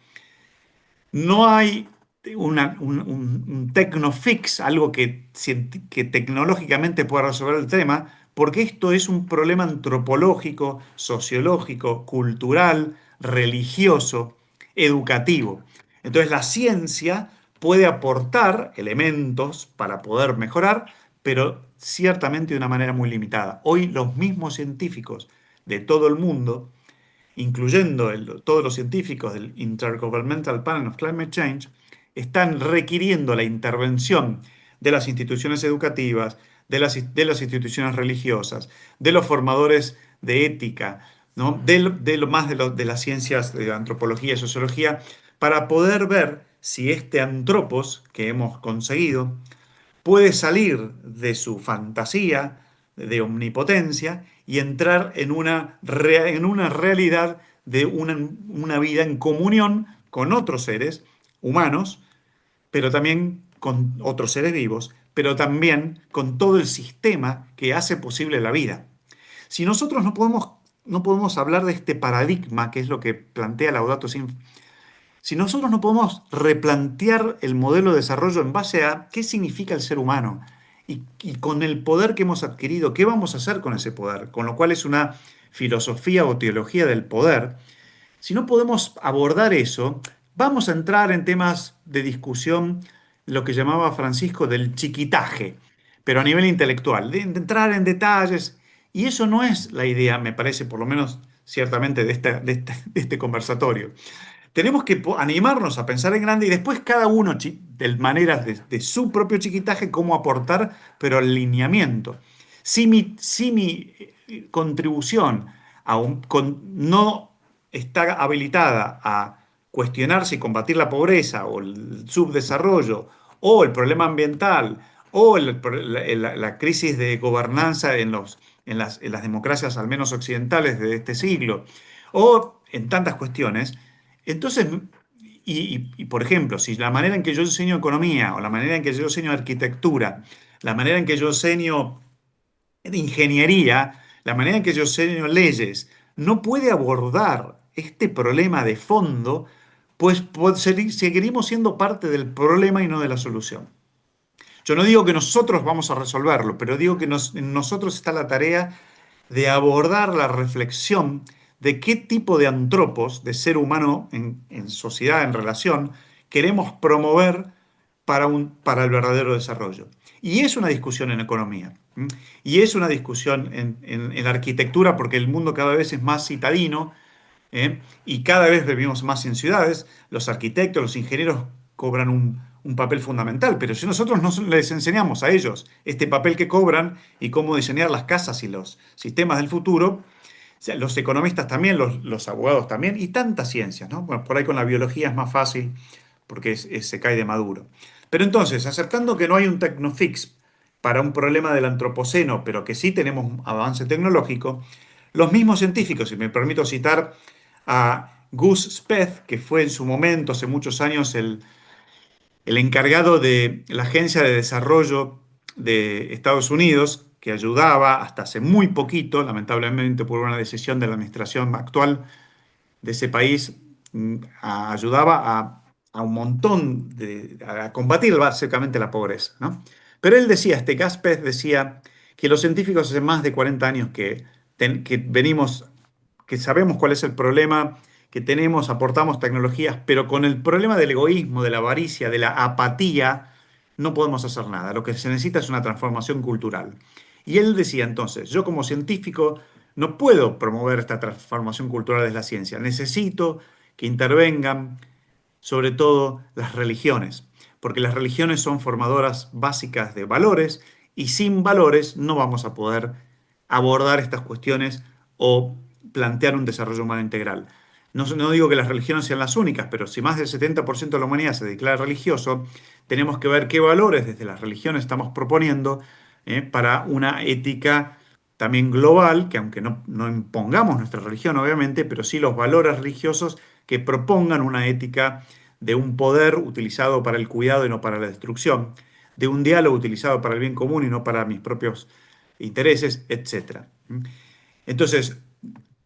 Speaker 5: No hay un tecnofix, algo que tecnológicamente pueda resolver el tema, porque esto es un problema antropológico, sociológico, cultural, religioso, educativo. Entonces la ciencia puede aportar elementos para poder mejorar, pero ciertamente de una manera muy limitada. Hoy los mismos científicos de todo el mundo, incluyendo todos los científicos del Intergovernmental Panel of Climate Change, están requiriendo la intervención de las instituciones educativas, de las instituciones religiosas, de los formadores de ética, ¿no? De las ciencias de antropología y sociología, para poder ver si este antropos que hemos conseguido puede salir de su fantasía de omnipotencia y entrar en una realidad de una vida en comunión con otros seres humanos, pero también con otros seres vivos, pero también con todo el sistema que hace posible la vida. Si nosotros no podemos hablar de este paradigma, que es lo que plantea Laudato Si', si nosotros no podemos replantear el modelo de desarrollo en base a qué significa el ser humano y con el poder que hemos adquirido, qué vamos a hacer con ese poder, con lo cual es una filosofía o teología del poder, si no podemos abordar eso, vamos a entrar en temas de discusión, lo que llamaba Francisco del chiquitaje, pero a nivel intelectual, de entrar en detalles. Y eso no es la idea, me parece, por lo menos ciertamente, de este conversatorio. Tenemos que animarnos a pensar en grande y después cada uno, de maneras de su propio chiquitaje, cómo aportar, pero alineamiento. Si mi contribución no está habilitada a cuestionarse y combatir la pobreza o el subdesarrollo o el problema ambiental o la crisis de gobernanza en las democracias, al menos occidentales, de este siglo, o en tantas cuestiones, entonces, por ejemplo, si la manera en que yo enseño economía o la manera en que yo enseño arquitectura, la manera en que yo enseño de ingeniería, la manera en que yo enseño leyes, no puede abordar este problema de fondo, pues seguiremos siendo parte del problema y no de la solución. Yo no digo que nosotros vamos a resolverlo, pero digo que en nosotros está la tarea de abordar la reflexión de qué tipo de antropos, de ser humano en sociedad, en relación, queremos promover para el verdadero desarrollo. Y es una discusión en economía. ¿M? Y es una discusión en la arquitectura, porque el mundo cada vez es más citadino, y cada vez vivimos más en ciudades. Los arquitectos, los ingenieros cobran un papel fundamental, pero si nosotros no les enseñamos a ellos este papel que cobran y cómo diseñar las casas y los sistemas del futuro, o sea, los economistas también, los abogados también, y tantas ciencias, ¿no? Bueno, por ahí con la biología es más fácil porque se cae de maduro. Pero entonces, aceptando que no hay un tecnofix para un problema del antropoceno, pero que sí tenemos un avance tecnológico, los mismos científicos, y me permito citar a Gus Speth, que fue en su momento, hace muchos años, el encargado de la Agencia de Desarrollo de Estados Unidos, que ayudaba hasta hace muy poquito, lamentablemente por una decisión de la administración actual de ese país, ayudaba a un montón a combatir básicamente la pobreza, ¿no? Pero él decía, Gaspez decía que los científicos hace más de 40 años que venimos, que sabemos cuál es el problema, que tenemos, aportamos tecnologías, pero con el problema del egoísmo, de la avaricia, de la apatía, no podemos hacer nada. Lo que se necesita es una transformación cultural. Y él decía entonces, yo como científico no puedo promover esta transformación cultural de la ciencia, necesito que intervengan sobre todo las religiones, porque las religiones son formadoras básicas de valores y sin valores no vamos a poder abordar estas cuestiones o plantear un desarrollo humano integral. No digo que las religiones sean las únicas, pero si más del 70% de la humanidad se declara religioso, tenemos que ver qué valores desde las religiones estamos proponiendo, para una ética también global, que aunque no impongamos nuestra religión, obviamente, pero sí los valores religiosos que propongan una ética de un poder utilizado para el cuidado y no para la destrucción, de un diálogo utilizado para el bien común y no para mis propios intereses, etcétera. Entonces,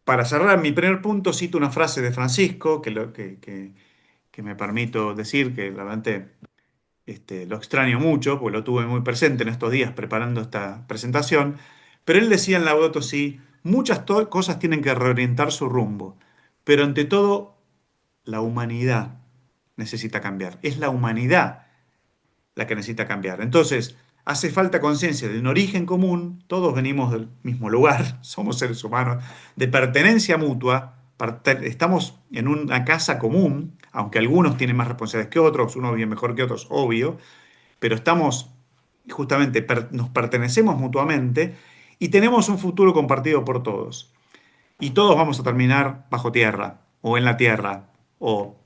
Speaker 5: para cerrar mi primer punto, cito una frase de Francisco que me permito decir, que realmente lo extraño mucho, porque lo tuve muy presente en estos días preparando esta presentación, pero él decía en Laudato Si, muchas cosas tienen que reorientar su rumbo, pero ante todo, la humanidad necesita cambiar. Es la humanidad la que necesita cambiar. Entonces, hace falta conciencia de un origen común, todos venimos del mismo lugar, somos seres humanos, de pertenencia mutua, estamos en una casa común, aunque algunos tienen más responsabilidades que otros, unos viven mejor que otros, obvio, pero estamos nos pertenecemos mutuamente y tenemos un futuro compartido por todos. y todos vamos a terminar bajo tierra o en la tierra o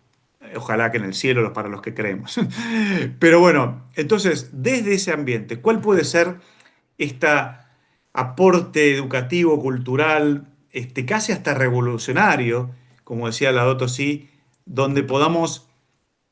Speaker 5: ojalá que en el cielo para los que creemos. Pero bueno, entonces, desde ese ambiente, ¿cuál puede ser este aporte educativo, cultural, casi hasta revolucionario, como decía la Dotosí, donde podamos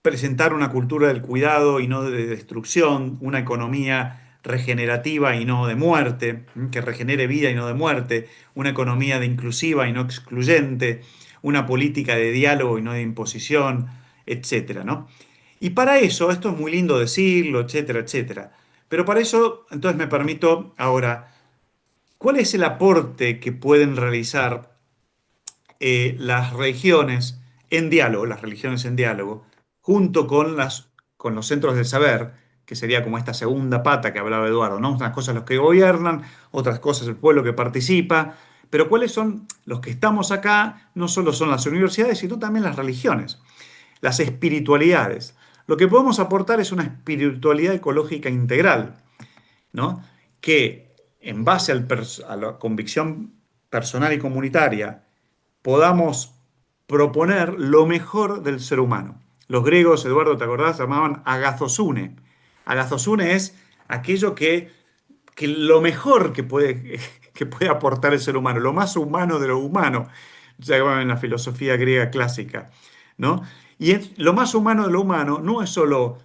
Speaker 5: presentar una cultura del cuidado y no de destrucción, una economía regenerativa y no de muerte, que regenere vida y no de muerte, una economía de inclusiva y no excluyente, una política de diálogo y no de imposición, etcétera, ¿no? Y para eso, esto es muy lindo decirlo, etcétera, etcétera, pero para eso, entonces me permito ahora, ¿cuál es el aporte que pueden realizar las religiones en diálogo, las religiones en diálogo, junto con, con los centros del saber, que sería como esta segunda pata que hablaba Eduardo, ¿no? Unas cosas los que gobiernan, otras cosas el pueblo que participa, pero ¿cuáles son los que estamos acá? No solo son las universidades, sino también las religiones, las espiritualidades. Lo que podemos aportar es una espiritualidad ecológica integral, ¿no? Que en base a la convicción personal y comunitaria podamos proponer lo mejor del ser humano. Los griegos, Eduardo, ¿te acordás? Llamaban agathosune. Agathosune es aquello que lo mejor que puede aportar el ser humano, lo más humano de lo humano, ya en la filosofía griega clásica, ¿no? Y lo más humano de lo humano no es solo,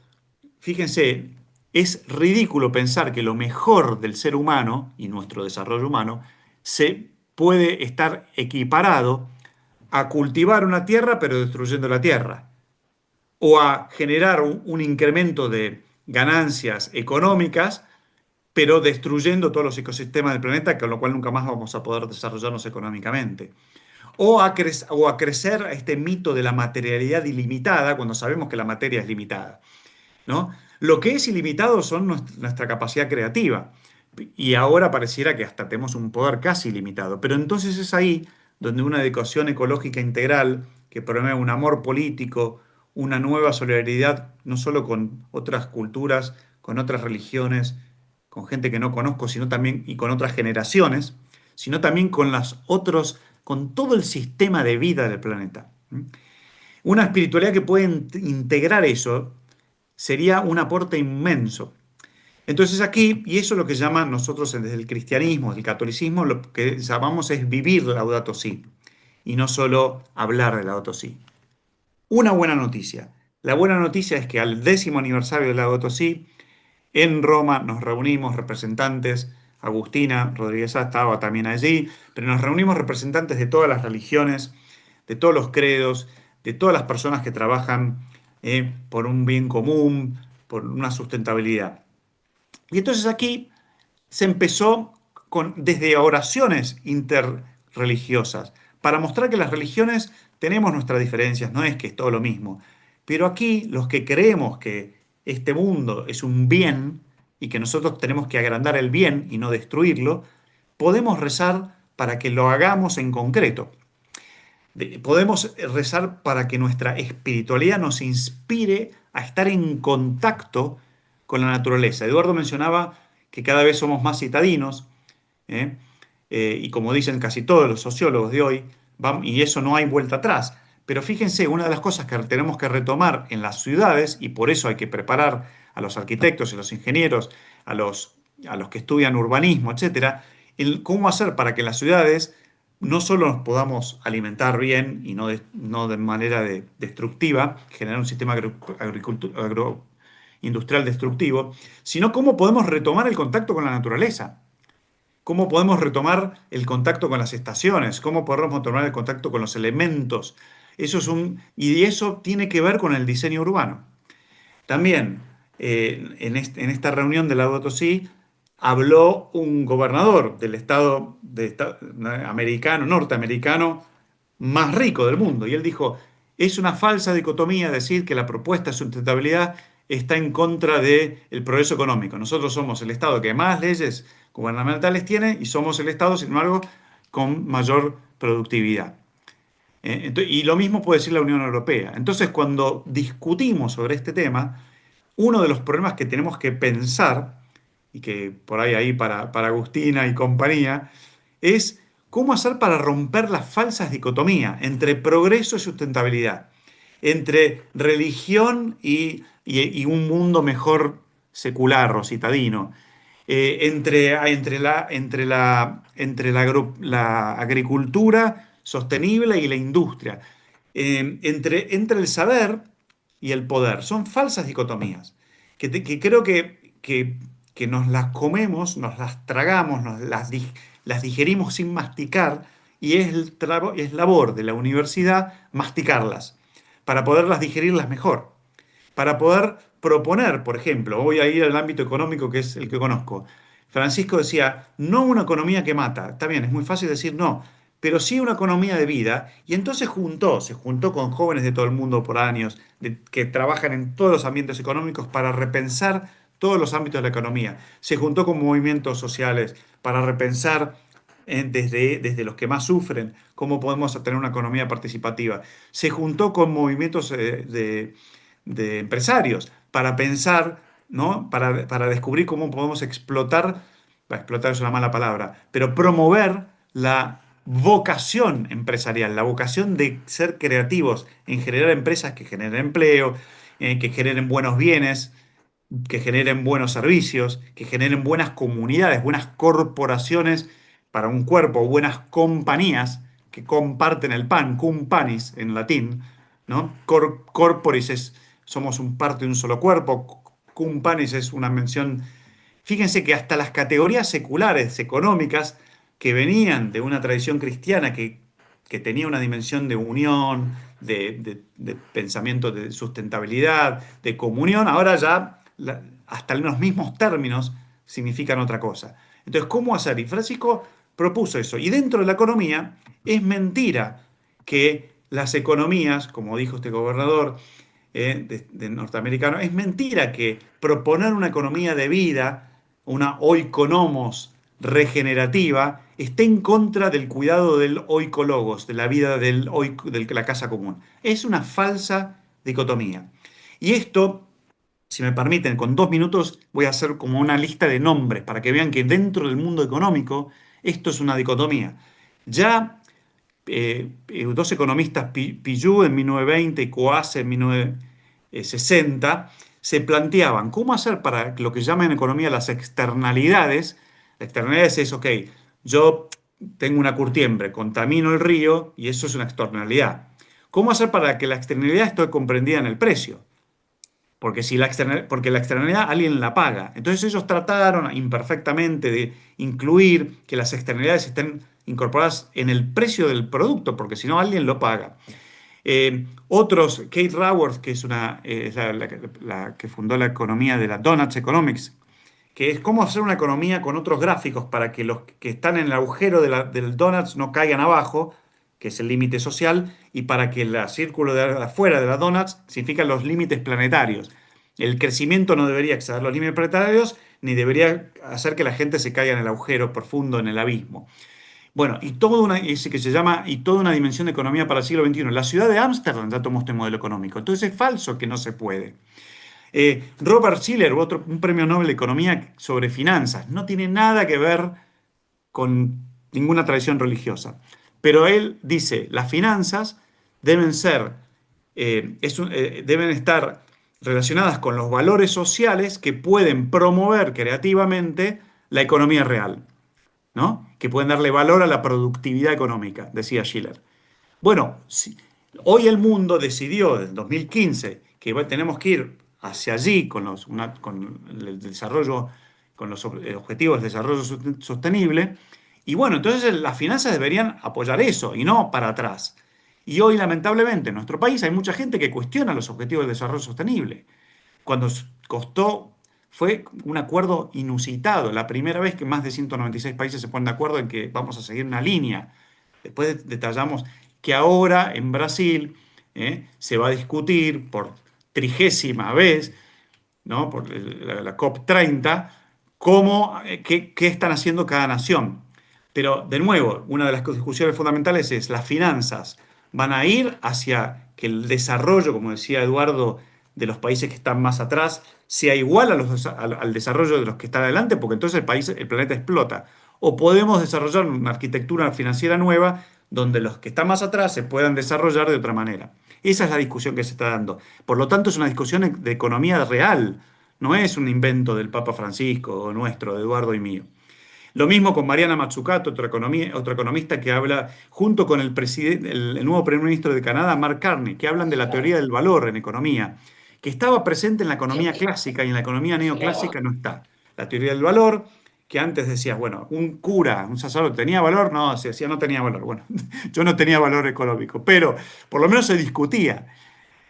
Speaker 5: fíjense, es ridículo pensar que lo mejor del ser humano y nuestro desarrollo humano se puede estar equiparado a cultivar una tierra pero destruyendo la tierra, o a generar un incremento de ganancias económicas pero destruyendo todos los ecosistemas del planeta, con lo cual nunca más vamos a poder desarrollarnos económicamente. O a crecer a este mito de la materialidad ilimitada cuando sabemos que la materia es limitada, ¿no? Lo que es ilimitado son nuestra capacidad creativa. Y ahora pareciera que hasta tenemos un poder casi ilimitado. Pero entonces es ahí donde una educación ecológica integral que promueve un amor político, una nueva solidaridad, no solo con otras culturas, con otras religiones, con gente que no conozco, sino también y con otras generaciones, sino también con las otros, con todo el sistema de vida del planeta. Una espiritualidad que puede integrar eso sería un aporte inmenso. Entonces aquí, y eso es lo que llaman nosotros desde el cristianismo, desde el catolicismo, lo que llamamos es vivir Laudato Si, y no solo hablar de Laudato Si. Una buena noticia. La buena noticia es que al 10º aniversario de Laudato Si, en Roma nos reunimos representantes, Agustina Rodríguez estaba también allí, pero nos reunimos representantes de todas las religiones, de todos los credos, de todas las personas que trabajan por un bien común, por una sustentabilidad. Y entonces aquí se empezó desde oraciones interreligiosas, para mostrar que las religiones tenemos nuestras diferencias, no es que es todo lo mismo. Pero aquí los que creemos que este mundo es un bien y que nosotros tenemos que agrandar el bien y no destruirlo, podemos rezar para que lo hagamos en concreto. Podemos rezar para que nuestra espiritualidad nos inspire a estar en contacto con la naturaleza. Eduardo mencionaba que cada vez somos más citadinos, ¿eh? Y como dicen casi todos los sociólogos de hoy, y eso no hay vuelta atrás. Pero fíjense, una de las cosas que tenemos que retomar en las ciudades, y por eso hay que preparar a los arquitectos y los ingenieros, a los que estudian urbanismo, etcétera, cómo hacer para que en las ciudades no solo nos podamos alimentar bien y no de manera destructiva, generar un sistema agroindustrial destructivo, sino cómo podemos retomar el contacto con la naturaleza, cómo podemos retomar el contacto con las estaciones, cómo podemos retomar el contacto con los elementos. Y eso tiene que ver con el diseño urbano. También en esta reunión de Laudato Si habló un gobernador del estado, norteamericano más rico del mundo. Y él dijo, es una falsa dicotomía decir que la propuesta de sustentabilidad está en contra del progreso económico. Nosotros somos el estado que más leyes gubernamentales tiene y somos el estado, sin embargo, con mayor productividad. Y lo mismo puede decir la Unión Europea. Entonces, cuando discutimos sobre este tema, uno de los problemas que tenemos que pensar, y que por ahí para Agustina y compañía, es ¿Cómo hacer para romper las falsas dicotomías entre progreso y sustentabilidad? Entre religión y un mundo mejor secular o citadino, la agricultura sostenible y la industria, entre el saber y el poder. Son falsas dicotomías que creo que nos las comemos, nos las tragamos, las digerimos sin masticar y es labor de la universidad masticarlas para poderlas digerirlas mejor, para poder proponer, por ejemplo, voy a ir al ámbito económico que es el que conozco. Francisco decía, no una economía que mata. Está bien, es muy fácil decir no, pero sí una economía de vida. Y entonces se juntó con jóvenes de todo el mundo por años, que trabajan en todos los ambientes económicos para repensar todos los ámbitos de la economía. Se juntó con movimientos sociales para repensar desde los que más sufren cómo podemos tener una economía participativa. Se juntó con movimientos de empresarios para pensar, ¿no? Para descubrir cómo podemos explotar es una mala palabra, pero promover la vocación empresarial, la vocación de ser creativos en generar empresas que generen empleo, que generen buenos bienes, que generen buenos servicios, que generen buenas comunidades, buenas corporaciones para un cuerpo, buenas compañías que comparten el pan, cum panis en latín, ¿no? Corporis somos un parte de un solo cuerpo, cum panis es una mención. Fíjense que hasta las categorías seculares, económicas, que venían de una tradición cristiana que tenía una dimensión de unión, de pensamiento de sustentabilidad, de comunión, ahora ya hasta en los mismos términos significan otra cosa. Entonces, ¿cómo hacer? Y Francisco propuso eso. Y dentro de la economía es mentira que las economías, como dijo este gobernador de norteamericano, es mentira que proponer una economía de vida, una oikonomos regenerativa, esté en contra del cuidado del oikologos, de la vida de la casa común. Es una falsa dicotomía. Y esto, si me permiten, con 2 minutos voy a hacer como una lista de nombres para que vean que dentro del mundo económico esto es una dicotomía. Ya dos economistas, Pillou en 1920 y Coase en 1960, se planteaban cómo hacer para lo que llaman en economía las externalidades. La externalidad es, ok, yo tengo una curtiembre, contamino el río y eso es una externalidad. ¿Cómo hacer para que la externalidad esté comprendida en el precio? Porque la externalidad alguien la paga. Entonces ellos trataron imperfectamente de incluir que las externalidades estén incorporadas en el precio del producto, porque si no alguien lo paga. Otros, Kate Raworth, que es la que fundó la economía de la Donuts Economics, que es cómo hacer una economía con otros gráficos para que los que están en el agujero del donuts no caigan abajo, que es el límite social, y para que el círculo de afuera de la donuts significan los límites planetarios. El crecimiento no debería exceder los límites planetarios, ni debería hacer que la gente se caiga en el agujero profundo, en el abismo. Bueno, y toda una dimensión de economía para el siglo XXI. La ciudad de Ámsterdam ya tomó este modelo económico. Entonces es falso que no se puede. Robert Shiller, un premio Nobel de Economía sobre finanzas, no tiene nada que ver con ninguna tradición religiosa. Pero él dice, las finanzas deben deben estar relacionadas con los valores sociales que pueden promover creativamente la economía real, ¿no? Que pueden darle valor a la productividad económica, decía Schiller. Bueno, hoy el mundo decidió en 2015 que tenemos que ir hacia allí con el desarrollo, con los objetivos de desarrollo sostenible. Y bueno, entonces las finanzas deberían apoyar eso y no para atrás. Y hoy, lamentablemente, en nuestro país hay mucha gente que cuestiona los objetivos del desarrollo sostenible. Cuando fue un acuerdo inusitado, la primera vez que más de 196 países se ponen de acuerdo en que vamos a seguir una línea. Después detallamos que ahora en Brasil se va a discutir por 30ª vez, ¿no? Por la COP30, qué están haciendo cada nación. Pero, de nuevo, una de las discusiones fundamentales es las finanzas van a ir hacia que el desarrollo, como decía Eduardo, de los países que están más atrás sea igual al desarrollo de los que están adelante, porque entonces el planeta explota. o podemos desarrollar una arquitectura financiera nueva donde los que están más atrás se puedan desarrollar de otra manera. Esa es la discusión que se está dando. Por lo tanto, es una discusión de economía real, no es un invento del Papa Francisco o nuestro, de Eduardo y mío. Lo mismo con Mariana Mazzucato, otro economista que habla, junto con el nuevo primer ministro de Canadá, Mark Carney, que hablan de la teoría del valor en economía, que estaba presente en la economía clásica y en la economía neoclásica no está. La teoría del valor, que antes decías, bueno, un cura, un sacerdote, ¿tenía valor? No, se decía no tenía valor. Bueno, yo no tenía valor económico, pero por lo menos se discutía.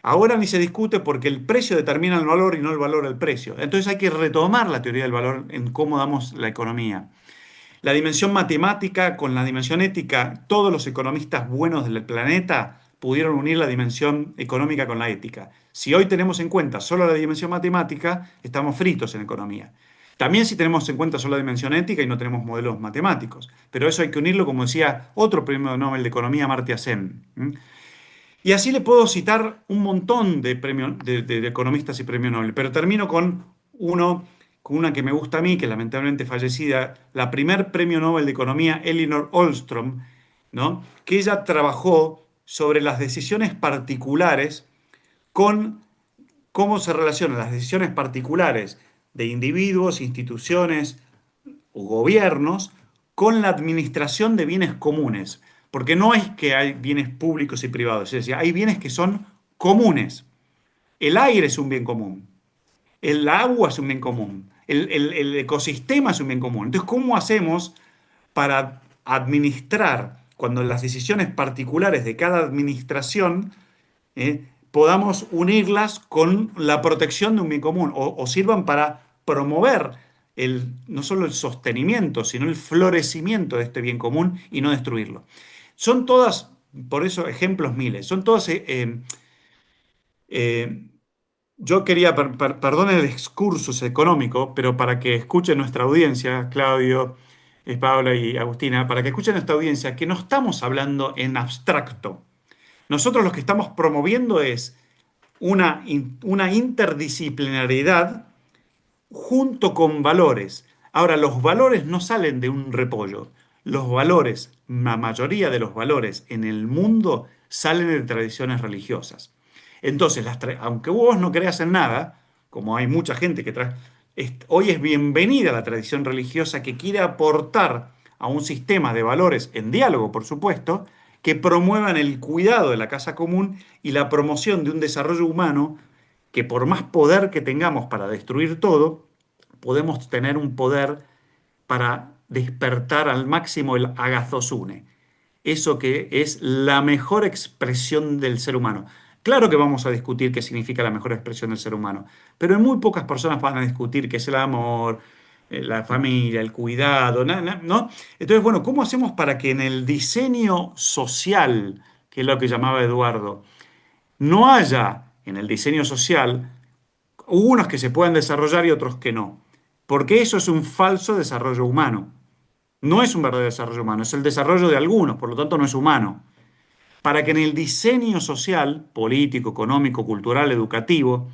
Speaker 5: Ahora ni se discute porque el precio determina el valor y no el valor el precio. Entonces hay que retomar la teoría del valor en cómo damos la economía. La dimensión matemática con la dimensión ética, todos los economistas buenos del planeta pudieron unir la dimensión económica con la ética. Si hoy tenemos en cuenta solo la dimensión matemática, estamos fritos en economía. También si tenemos en cuenta solo la dimensión ética y no tenemos modelos matemáticos. Pero eso hay que unirlo, como decía otro premio Nobel de Economía, Amartya Sen. Y así le puedo citar un montón de economistas y premios Nobel, pero termino con una que me gusta a mí, que lamentablemente fallecida, la primer premio Nobel de Economía, Elinor Ostrom, ¿no? Que ella trabajó sobre las decisiones particulares con cómo se relacionan las decisiones particulares de individuos, instituciones o gobiernos con la administración de bienes comunes. Porque no es que hay bienes públicos y privados, es decir, hay bienes que son comunes. El aire es un bien común, el agua es un bien común, el ecosistema es un bien común. Entonces, ¿cómo hacemos para administrar cuando las decisiones particulares de cada administración podamos unirlas con la protección de un bien común o sirvan para promover no solo el sostenimiento, sino el florecimiento de este bien común y no destruirlo? Son todas, por eso ejemplos miles, son todas, eh, yo quería, perdón el excursus económico, pero para que escuche nuestra audiencia, Claudio, Paula y Agustina, para que escuchen nuestra audiencia, que no estamos hablando en abstracto. Nosotros lo que estamos promoviendo es una interdisciplinariedad junto con valores. Ahora, los valores no salen de un repollo. Los valores, la mayoría de los valores en el mundo salen de tradiciones religiosas. Entonces, aunque vos no creas en nada, como hay mucha gente que trae, hoy es bienvenida la tradición religiosa que quiere aportar a un sistema de valores en diálogo, por supuesto, que promuevan el cuidado de la casa común y la promoción de un desarrollo humano que por más poder que tengamos para destruir todo, podemos tener un poder para despertar al máximo el agazosune, eso que es la mejor expresión del ser humano. Claro que vamos a discutir qué significa la mejor expresión del ser humano, pero en muy pocas personas van a discutir qué es el amor, la familia, el cuidado, ¿no? Entonces, bueno, ¿cómo hacemos para que en el diseño social, que es lo que llamaba Eduardo, no haya en el diseño social unos que se puedan desarrollar y otros que no? Porque eso es un falso desarrollo humano. No es un verdadero desarrollo humano, es el desarrollo de algunos, por lo tanto no es humano. Para que en el diseño social, político, económico, cultural, educativo,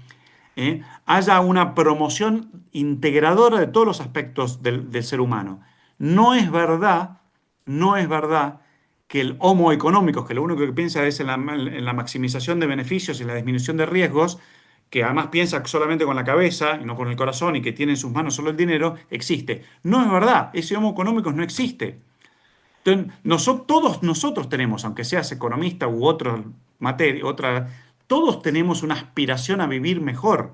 Speaker 5: haya una promoción integradora de todos los aspectos del ser humano. No es verdad, no es verdad que el homo económico, que lo único que piensa es en la maximización de beneficios y la disminución de riesgos, que además piensa solamente con la cabeza y no con el corazón y que tiene en sus manos solo el dinero, existe. No es verdad, ese homo económico no existe. Entonces, todos nosotros tenemos, aunque seas economista u todos tenemos una aspiración a vivir mejor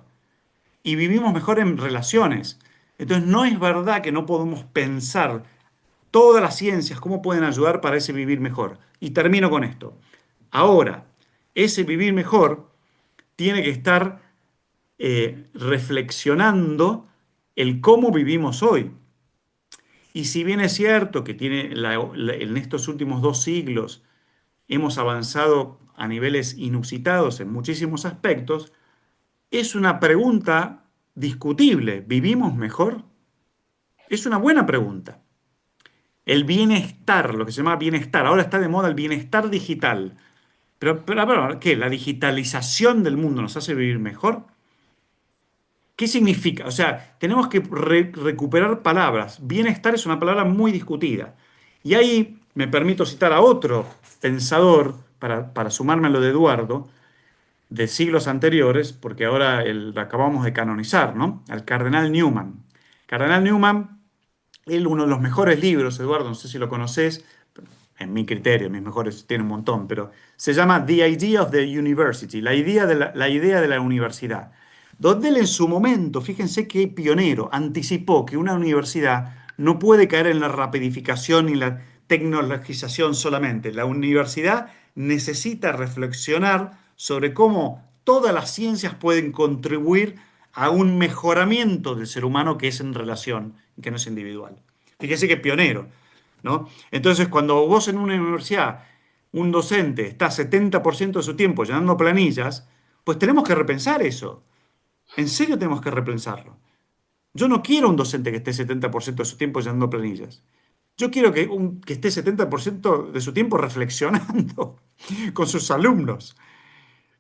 Speaker 5: y vivimos mejor en relaciones. Entonces, no es verdad que no podemos pensar todas las ciencias cómo pueden ayudar para ese vivir mejor. Y termino con esto. Ahora, ese vivir mejor tiene que estar reflexionando el cómo vivimos hoy. Y si bien es cierto que en estos últimos 2 siglos hemos avanzado a niveles inusitados en muchísimos aspectos, es una pregunta discutible. ¿Vivimos mejor? Es una buena pregunta. El bienestar, lo que se llama bienestar, ahora está de moda el bienestar digital. Pero, ¿qué? ¿La digitalización del mundo nos hace vivir mejor? ¿Qué significa? O sea, tenemos que recuperar palabras. Bienestar es una palabra muy discutida. Y ahí me permito citar a otro pensador, para sumarme a lo de Eduardo, de siglos anteriores, porque ahora lo acabamos de canonizar, ¿no? Al cardenal Newman. Cardenal Newman, él, uno de los mejores libros, Eduardo, no sé si lo conoces, en mi criterio, mis mejores, tiene un montón, pero se llama The Idea of the University, la idea de la universidad, donde él en su momento, fíjense qué pionero, anticipó que una universidad no puede caer en la rapidificación y la tecnologización solamente. La universidad necesita reflexionar sobre cómo todas las ciencias pueden contribuir a un mejoramiento del ser humano que es en relación, que no es individual. Fíjense qué pionero. ¿No? Entonces, cuando vos en una universidad, un docente está 70% de su tiempo llenando planillas, pues tenemos que repensar eso. En serio tenemos que repensarlo. Yo no quiero un docente que esté 70% de su tiempo llenando planillas. Yo quiero que esté 70% de su tiempo reflexionando con sus alumnos.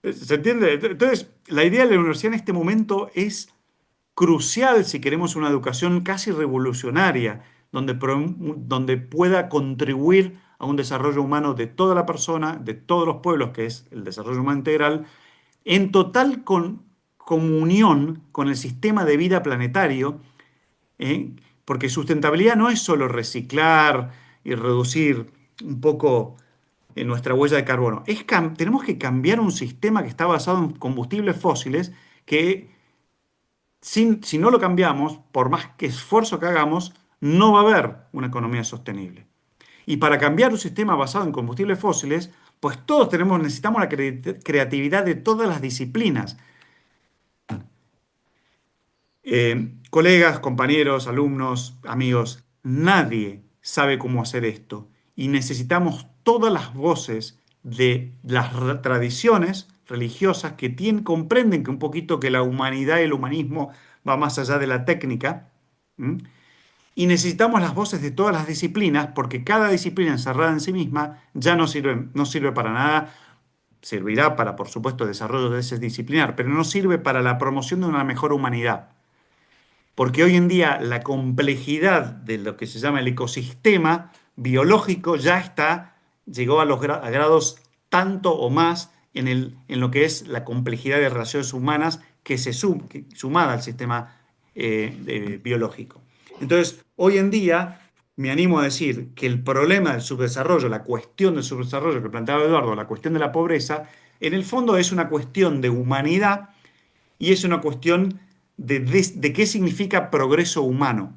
Speaker 5: ¿Se entiende? Entonces, la idea de la universidad en este momento es crucial si queremos una educación casi revolucionaria, donde pueda contribuir a un desarrollo humano de toda la persona, de todos los pueblos, que es el desarrollo humano integral, en total comunión con el sistema de vida planetario, ¿eh? Porque sustentabilidad no es solo reciclar y reducir un poco nuestra huella de carbono. Tenemos que cambiar un sistema que está basado en combustibles fósiles que si no lo cambiamos, por más que esfuerzo que hagamos, no va a haber una economía sostenible. Y para cambiar un sistema basado en combustibles fósiles, pues todos necesitamos la creatividad de todas las disciplinas. Colegas, compañeros, alumnos, amigos, nadie sabe cómo hacer esto. Y necesitamos todas las voces de las tradiciones religiosas que comprenden que un poquito que la humanidad y el humanismo va más allá de la técnica. ¿M? Y necesitamos las voces de todas las disciplinas, porque cada disciplina encerrada en sí misma ya no sirve para nada. Servirá para, por supuesto, el desarrollo de ese disciplinar, pero no sirve para la promoción de una mejor humanidad. Porque hoy en día la complejidad de lo que se llama el ecosistema biológico llegó a grados tanto o más en lo que es la complejidad de relaciones humanas sumada al sistema biológico. Entonces, hoy en día me animo a decir que el problema del subdesarrollo, la cuestión del subdesarrollo que planteaba Eduardo, la cuestión de la pobreza, en el fondo es una cuestión de humanidad y es una cuestión de qué significa progreso humano.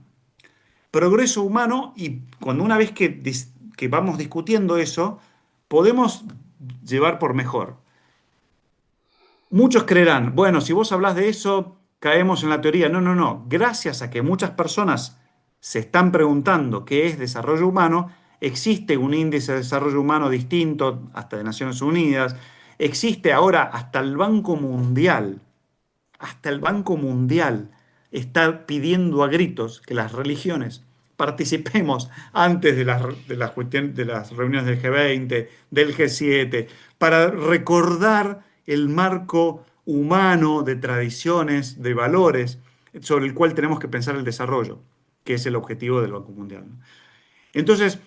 Speaker 5: Progreso humano, y cuando una vez que vamos discutiendo eso, podemos llevar por mejor. Muchos creerán, bueno, si vos hablas de eso, caemos en la teoría. No, no, no. Gracias a que muchas personas se están preguntando qué es desarrollo humano, existe un índice de desarrollo humano distinto, hasta de Naciones Unidas, existe ahora hasta el Banco Mundial está pidiendo a gritos que las religiones participemos antes de las reuniones del G20, del G7, para recordar el marco humano de tradiciones, de valores, sobre el cual tenemos que pensar el desarrollo, que es el objetivo del Banco Mundial, ¿no? Entonces,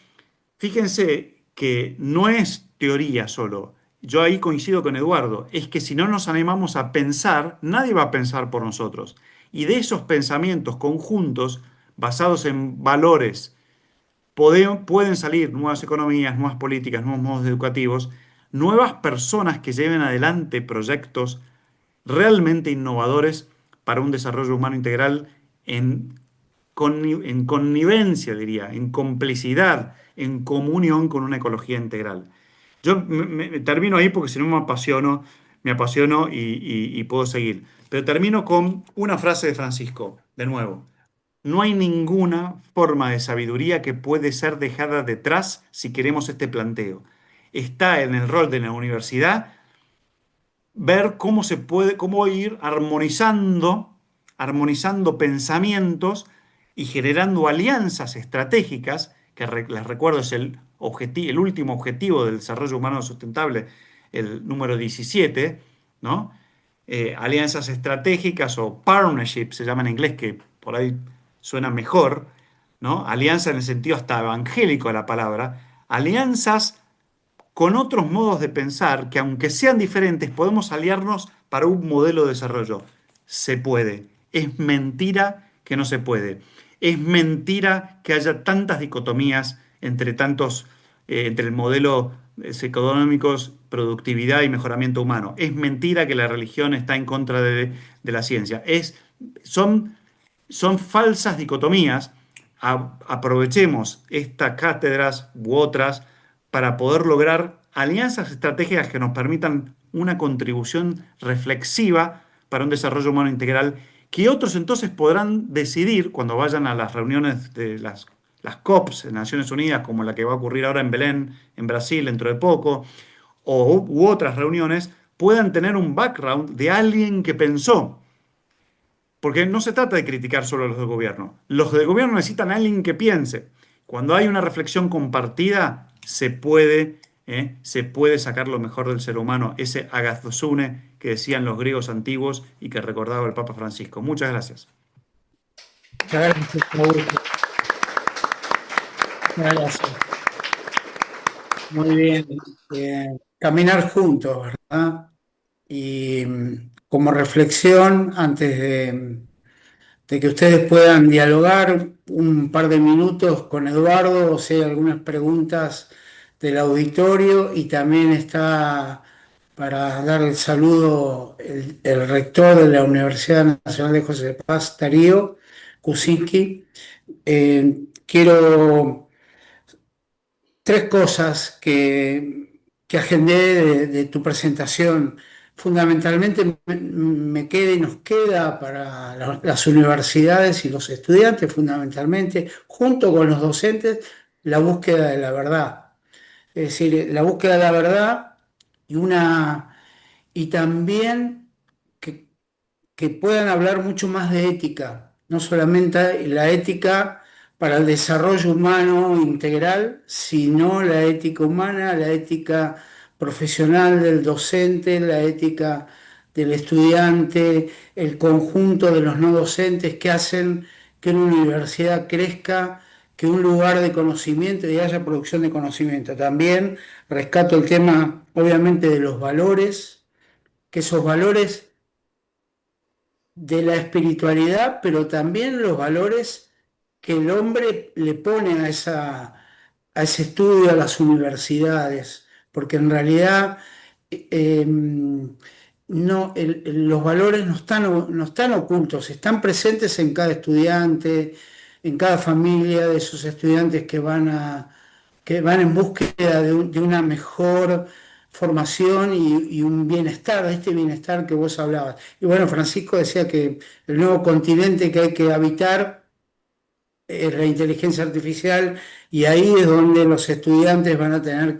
Speaker 5: fíjense que no es teoría solo. Yo ahí coincido con Eduardo. Es que si no nos animamos a pensar, nadie va a pensar por nosotros. Y de esos pensamientos conjuntos, basados en valores, pueden salir nuevas economías, nuevas políticas, nuevos modos educativos, nuevas personas que lleven adelante proyectos realmente innovadores para un desarrollo humano integral en connivencia, diría, en complicidad, en comunión con una ecología integral. Yo termino ahí porque si no me apasiono y puedo seguir. Pero termino con una frase de Francisco, de nuevo. No hay ninguna forma de sabiduría que puede ser dejada detrás si queremos este planteo. Está en el rol de la universidad ver cómo ir armonizando pensamientos y generando alianzas estratégicas, que les recuerdo es el último objetivo del desarrollo humano sustentable, el número 17, ¿no? alianzas estratégicas o partnership, se llama en inglés, que por ahí suena mejor, ¿no? Alianza en el sentido hasta evangélico de la palabra, alianzas con otros modos de pensar que aunque sean diferentes, podemos aliarnos para un modelo de desarrollo. Se puede. Es mentira que no se puede. Es mentira que haya tantas dicotomías entre entre el modelo económicos, productividad y mejoramiento humano. Es mentira que la religión está en contra de la ciencia. Son, son falsas dicotomías. Aprovechemos estas cátedras u otras para poder lograr alianzas estratégicas que nos permitan una contribución reflexiva para un desarrollo humano integral, que otros entonces podrán decidir cuando vayan a las reuniones de las COPs en Naciones Unidas, como la que va a ocurrir ahora en Belén, en Brasil, dentro de poco, u otras reuniones, puedan tener un background de alguien que pensó. Porque no se trata de criticar solo a los del gobierno. Los del gobierno necesitan a alguien que piense. Cuando hay una reflexión compartida, se puede sacar lo mejor del ser humano, ese agathosune que decían los griegos antiguos y que recordaba el Papa Francisco. Muchas gracias.
Speaker 1: Muchas gracias, Augusto. Muchas gracias. Muy bien. Caminar juntos, ¿verdad? Y como reflexión, antes de que ustedes puedan dialogar un par de minutos con Eduardo, o sea, algunas preguntas del auditorio, y también está para dar el saludo el rector de la Universidad Nacional de José de Paz, Darío Kuczynski. Quiero tres cosas que agendé de tu presentación. Fundamentalmente me queda y nos queda para las universidades y los estudiantes, fundamentalmente, junto con los docentes, la búsqueda de la verdad. Es decir, la búsqueda de la verdad y y también que que puedan hablar mucho más de ética, no solamente la ética para el desarrollo humano integral, sino la ética humana, la ética profesional del docente, la ética del estudiante, el conjunto de los no docentes que hacen que una universidad crezca, que un lugar de conocimiento y haya producción de conocimiento. También rescato el tema, obviamente, de los valores, que esos valores de la espiritualidad, pero también los valores que el hombre le pone a ese estudio, a las universidades, porque en realidad no, los valores no están ocultos, están presentes en cada estudiante, en cada familia de esos estudiantes que van en búsqueda de una mejor formación y un bienestar, de este bienestar que vos hablabas. Y bueno, Francisco decía que el nuevo continente que hay que habitar es la inteligencia artificial, y ahí es donde los estudiantes van a tener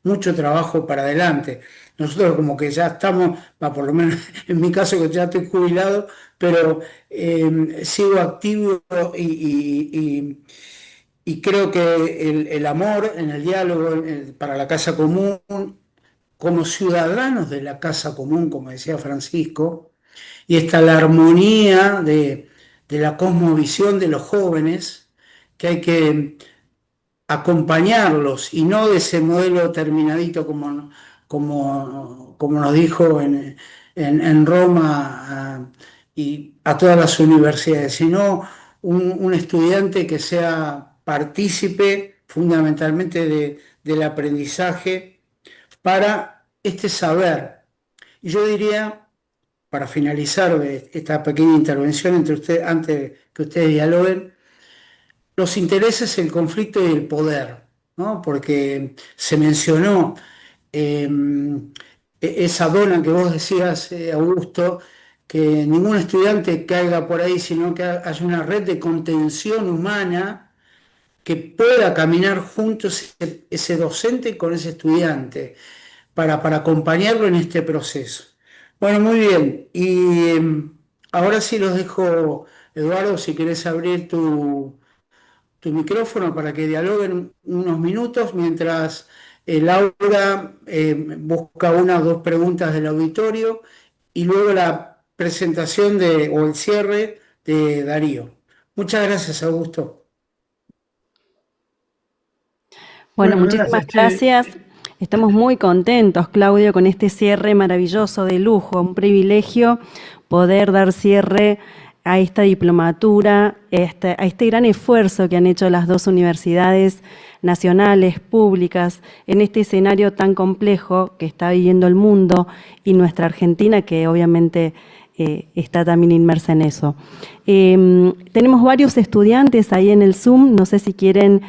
Speaker 1: mucho trabajo para adelante. Nosotros como que ya estamos, por lo menos en mi caso que ya estoy jubilado, pero sigo activo y creo que el amor en el diálogo para la casa común, como ciudadanos de la casa común, como decía Francisco, y está la armonía de la cosmovisión de los jóvenes, que hay que acompañarlos y no de ese modelo terminadito como nos dijo en Roma y a todas las universidades, sino un estudiante que sea partícipe fundamentalmente del aprendizaje para este saber. Y yo diría, para finalizar esta pequeña intervención entre ustedes, antes que ustedes dialoguen, los intereses, el conflicto y el poder, ¿no? Porque se mencionó eh, esa dona que vos decías, Augusto, que ningún estudiante caiga por ahí, sino que haya una red de contención humana que pueda caminar juntos ese docente con ese estudiante para acompañarlo en este proceso. Bueno, muy bien. Y ahora sí los dejo, Eduardo, si querés abrir tu micrófono para que dialoguen unos minutos mientras Laura busca una o dos preguntas del auditorio y luego la presentación o el cierre de Darío. Muchas gracias, Augusto.
Speaker 3: Bueno,
Speaker 4: Bueno,
Speaker 3: muchísimas
Speaker 4: gracias, che.
Speaker 3: gracias. Estamos muy contentos, Claudio, con este cierre maravilloso de lujo. Un privilegio poder dar cierre a esta diplomatura, a este gran esfuerzo que han hecho las dos universidades nacionales, públicas, en este escenario tan complejo que está viviendo el mundo y nuestra Argentina, que obviamente está también inmersa en eso. Tenemos varios estudiantes ahí en el Zoom, no sé si quieren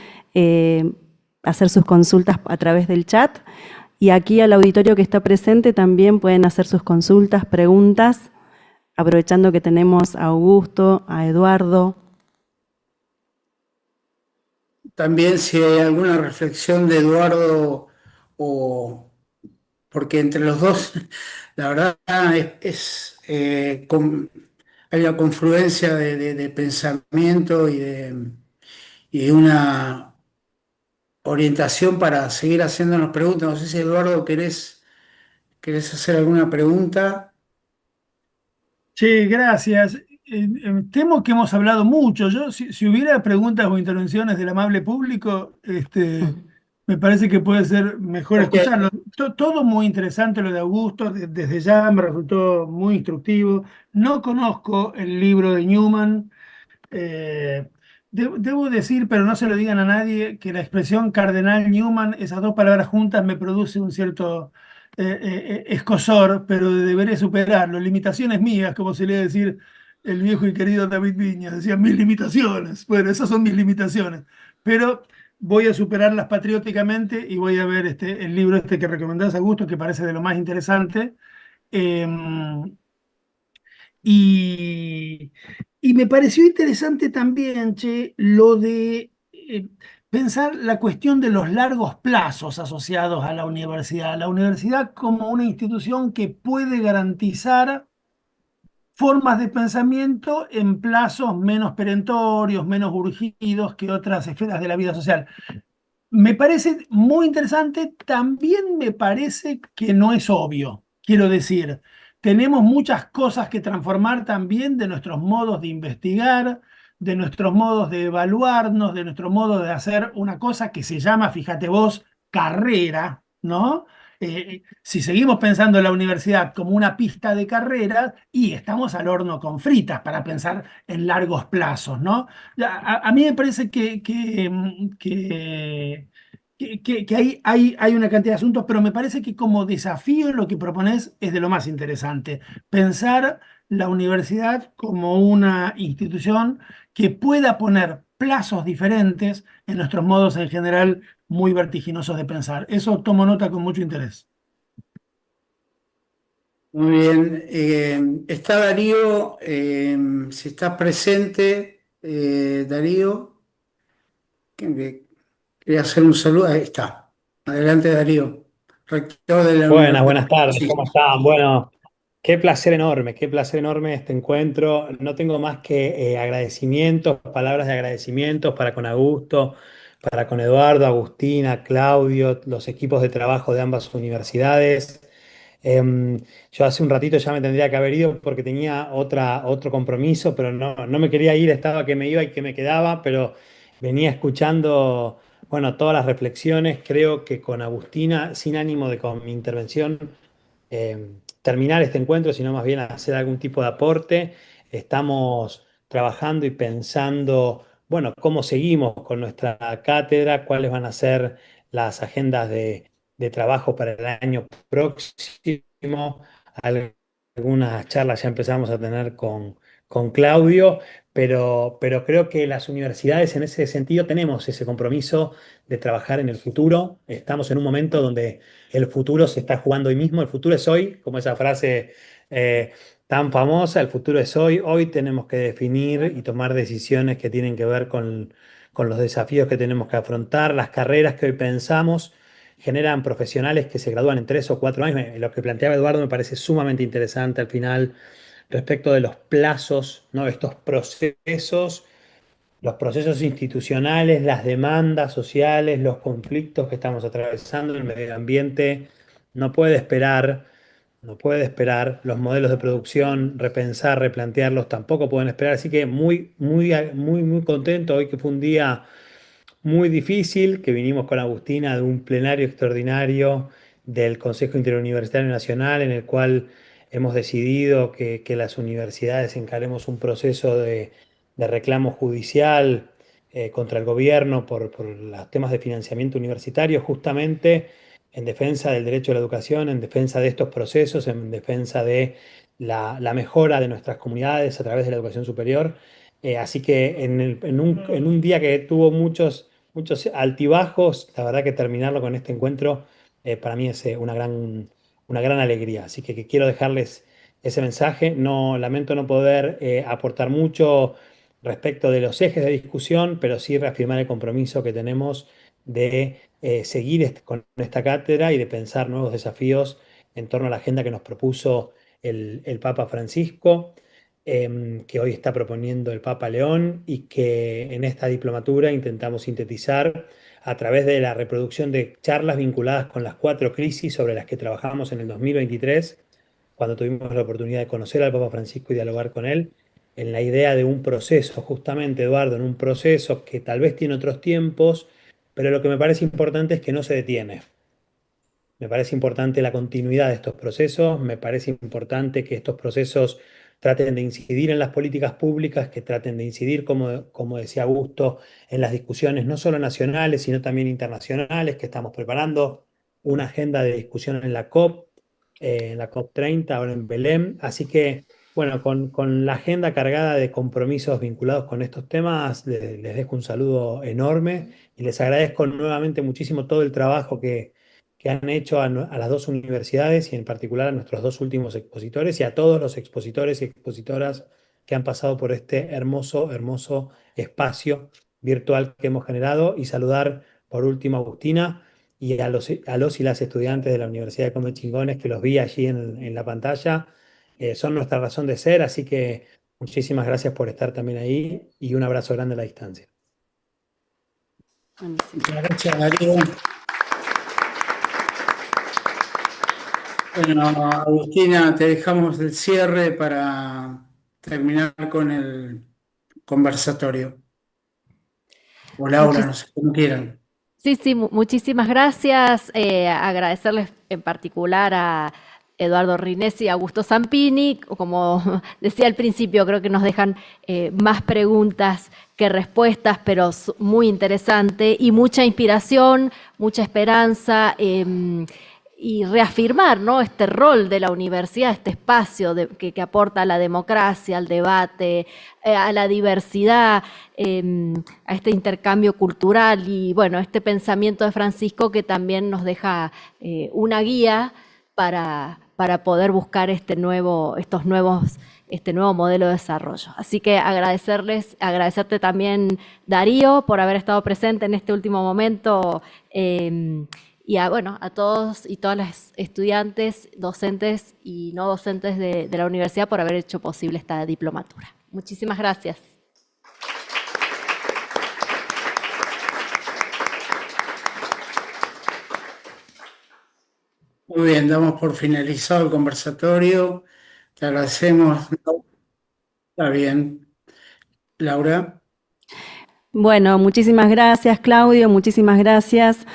Speaker 3: hacer sus consultas a través del chat. Y aquí al auditorio que está presente también pueden hacer sus consultas, preguntas, aprovechando que tenemos a Augusto, a Eduardo.
Speaker 1: También si hay alguna reflexión de Eduardo, o porque entre los dos, la verdad hay una confluencia de pensamiento y de una orientación para seguir haciéndonos preguntas. No sé si Eduardo querés hacer alguna pregunta.
Speaker 4: Che, gracias. Temo que hemos hablado mucho. Yo, si hubiera preguntas o intervenciones del amable público, me parece que puede ser mejor
Speaker 1: Ok,
Speaker 4: escucharlo. Todo muy interesante lo de Augusto, desde ya me resultó muy instructivo. No conozco el libro de Newman. Eh, debo decir, pero no se lo digan a nadie, que la expresión cardenal Newman, esas dos palabras juntas, me produce un cierto escozor, pero deberé superarlo. Limitaciones mías, como se le decir el viejo y querido David Viñas, decía mis limitaciones. Bueno, esas son mis limitaciones, pero voy a superarlas patrióticamente y voy a ver el libro que recomendás, Augusto, que parece de lo más interesante. Y, y me pareció interesante también, che, lo de pensar la cuestión de los largos plazos asociados a la universidad. La universidad como una institución que puede garantizar formas de pensamiento en plazos menos perentorios, menos urgidos que otras esferas de la vida social. Me parece muy interesante, también me parece que no es obvio. Quiero decir, tenemos muchas cosas que transformar también de nuestros modos de investigar, de nuestros modos de evaluarnos, de nuestro modo de hacer una cosa que se llama, fíjate vos, carrera, ¿no? Si seguimos pensando en la universidad como una pista de carreras, y estamos al horno con fritas para pensar en largos plazos, ¿no? A mí me parece que hay una cantidad de asuntos, pero me parece que como desafío lo que propones es de lo más interesante. Pensar la universidad como una institución que pueda poner plazos diferentes en nuestros modos en general muy vertiginosos de pensar. Eso tomo nota con mucho interés.
Speaker 1: muy bien. Está Darío, si estás presente, Darío, quería hacer un saludo. Ahí está. Adelante, Darío, rector de la
Speaker 6: Buenas,
Speaker 1: Universidad.
Speaker 6: buenas tardes,
Speaker 1: Sí.
Speaker 6: ¿cómo están? Bueno, qué placer enorme este encuentro. No tengo más que agradecimientos, palabras de agradecimientos para con Augusto, para con Eduardo, Agustina, Claudio, los equipos de trabajo de ambas universidades. Yo hace un ratito ya me tendría que haber ido porque tenía otro compromiso, pero no me quería ir, estaba que me iba y que me quedaba, pero venía escuchando, bueno, todas las reflexiones. Creo que con Agustina, sin ánimo de con mi intervención terminar este encuentro, sino más bien hacer algún tipo de aporte, estamos trabajando y pensando, bueno, cómo seguimos con nuestra cátedra, cuáles van a ser las agendas de trabajo para el año próximo. Algunas charlas ya empezamos a tener con Claudio, pero creo que las universidades en ese sentido tenemos ese compromiso de trabajar en el futuro. Estamos en un momento donde el futuro se está jugando hoy mismo, el futuro es hoy, como esa frase eh, tan famosa, el futuro es hoy. Hoy tenemos que definir y tomar decisiones que tienen que ver con los desafíos que tenemos que afrontar, las carreras que hoy pensamos generan profesionales que se gradúan en 3 o 4 años. Lo que planteaba Eduardo me parece sumamente interesante al final respecto de los plazos, ¿no? Estos procesos, los procesos institucionales, las demandas sociales, los conflictos que estamos atravesando, el medio ambiente no puede esperar. no puede esperar. Los modelos de producción, repensar, replantearlos, tampoco pueden esperar. Así que muy, muy, muy, muy contento hoy, que fue un día muy difícil, que vinimos con Agustina de un plenario extraordinario del Consejo Interuniversitario Nacional, en el cual hemos decidido que las universidades encaremos un proceso de reclamo judicial contra el gobierno por los temas de financiamiento universitario, justamente en defensa del derecho a la educación, en defensa de estos procesos, en defensa de la mejora de nuestras comunidades a través de la educación superior. Así que en un día que tuvo muchos altibajos, la verdad que terminarlo con este encuentro para mí es una gran alegría. Así que quiero dejarles ese mensaje. No, lamento no poder aportar mucho respecto de los ejes de discusión, pero sí reafirmar el compromiso que tenemos de seguir con esta cátedra y de pensar nuevos desafíos en torno a la agenda que nos propuso el Papa Francisco, que hoy está proponiendo el Papa León, y que en esta diplomatura intentamos sintetizar a través de la reproducción de charlas vinculadas con las 4 crisis sobre las que trabajamos en el 2023, cuando tuvimos la oportunidad de conocer al Papa Francisco y dialogar con él, en la idea de un proceso, justamente, Eduardo, en un proceso que tal vez tiene otros tiempos, pero lo que me parece importante es que no se detiene. Me parece importante la continuidad de estos procesos, me parece importante que estos procesos traten de incidir en las políticas públicas, que traten de incidir, como decía Augusto, en las discusiones no solo nacionales, sino también internacionales, que estamos preparando una agenda de discusión en la COP 30, ahora en Belém. Así que, bueno, con la agenda cargada de compromisos vinculados con estos temas, les dejo un saludo enorme y les agradezco nuevamente muchísimo todo el trabajo que han hecho a las 2 universidades y en particular a nuestros 2 últimos expositores y a todos los expositores y expositoras que han pasado por este hermoso, hermoso espacio virtual que hemos generado. Y saludar por último a Agustina y a los y las estudiantes de la Universidad de Comechingones, que los vi allí en la pantalla. Son nuestra razón de ser, así que muchísimas gracias por estar también ahí y un abrazo grande a la distancia.
Speaker 1: Muchas gracias, Darío. Bueno, Agustina, te dejamos el cierre para terminar con el conversatorio. O Laura, no sé cómo quieran.
Speaker 2: Sí, sí, muchísimas gracias. Agradecerles en particular a Eduardo Rinesi y a Augusto Zampini. Como decía al principio, creo que nos dejan más preguntas que respuestas, pero muy interesante y mucha inspiración, mucha esperanza. Y reafirmar, ¿no?, este rol de la universidad, este espacio que aporta a la democracia, al debate, a la diversidad, a este intercambio cultural y, bueno, este pensamiento de Francisco que también nos deja una guía para poder buscar este nuevo modelo de desarrollo. Así que agradecerte también, Darío, por haber estado presente en este último momento. Y a todos y todas las estudiantes, docentes y no docentes de la universidad por haber hecho posible esta diplomatura. Muchísimas gracias.
Speaker 1: Muy bien, damos por finalizado el conversatorio. Te agradecemos. Está bien. Laura.
Speaker 3: Bueno, muchísimas gracias, Claudio, muchísimas gracias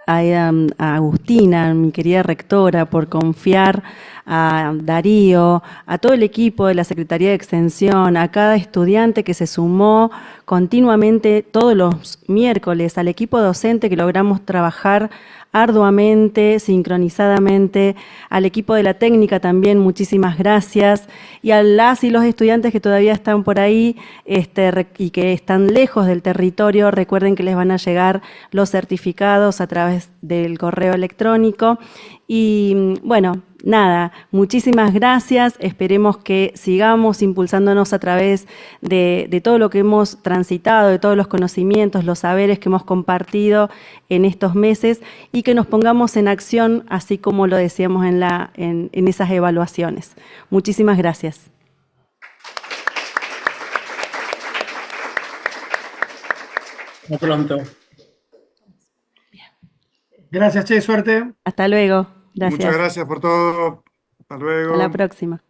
Speaker 3: a Agustina, mi querida rectora, por confiar, a Darío, a todo el equipo de la Secretaría de Extensión, a cada estudiante que se sumó continuamente todos los miércoles, al equipo docente que logramos trabajar arduamente, sincronizadamente, al equipo de la técnica también, muchísimas gracias, y a las y los estudiantes que todavía están por ahí y que están lejos del territorio. Recuerden que les van a llegar los certificados a través del correo electrónico. Y bueno, nada, muchísimas gracias. Esperemos que sigamos impulsándonos a través de todo lo que hemos transitado, de todos los conocimientos, los saberes que hemos compartido en estos meses y que nos pongamos en acción, así como lo decíamos en esas evaluaciones. Muchísimas gracias.
Speaker 1: Hasta pronto.
Speaker 4: Gracias, Che, suerte.
Speaker 3: Hasta luego.
Speaker 5: Muchas
Speaker 3: Gracias.
Speaker 5: gracias por todo. Hasta
Speaker 3: Hasta la
Speaker 5: luego.
Speaker 3: próxima.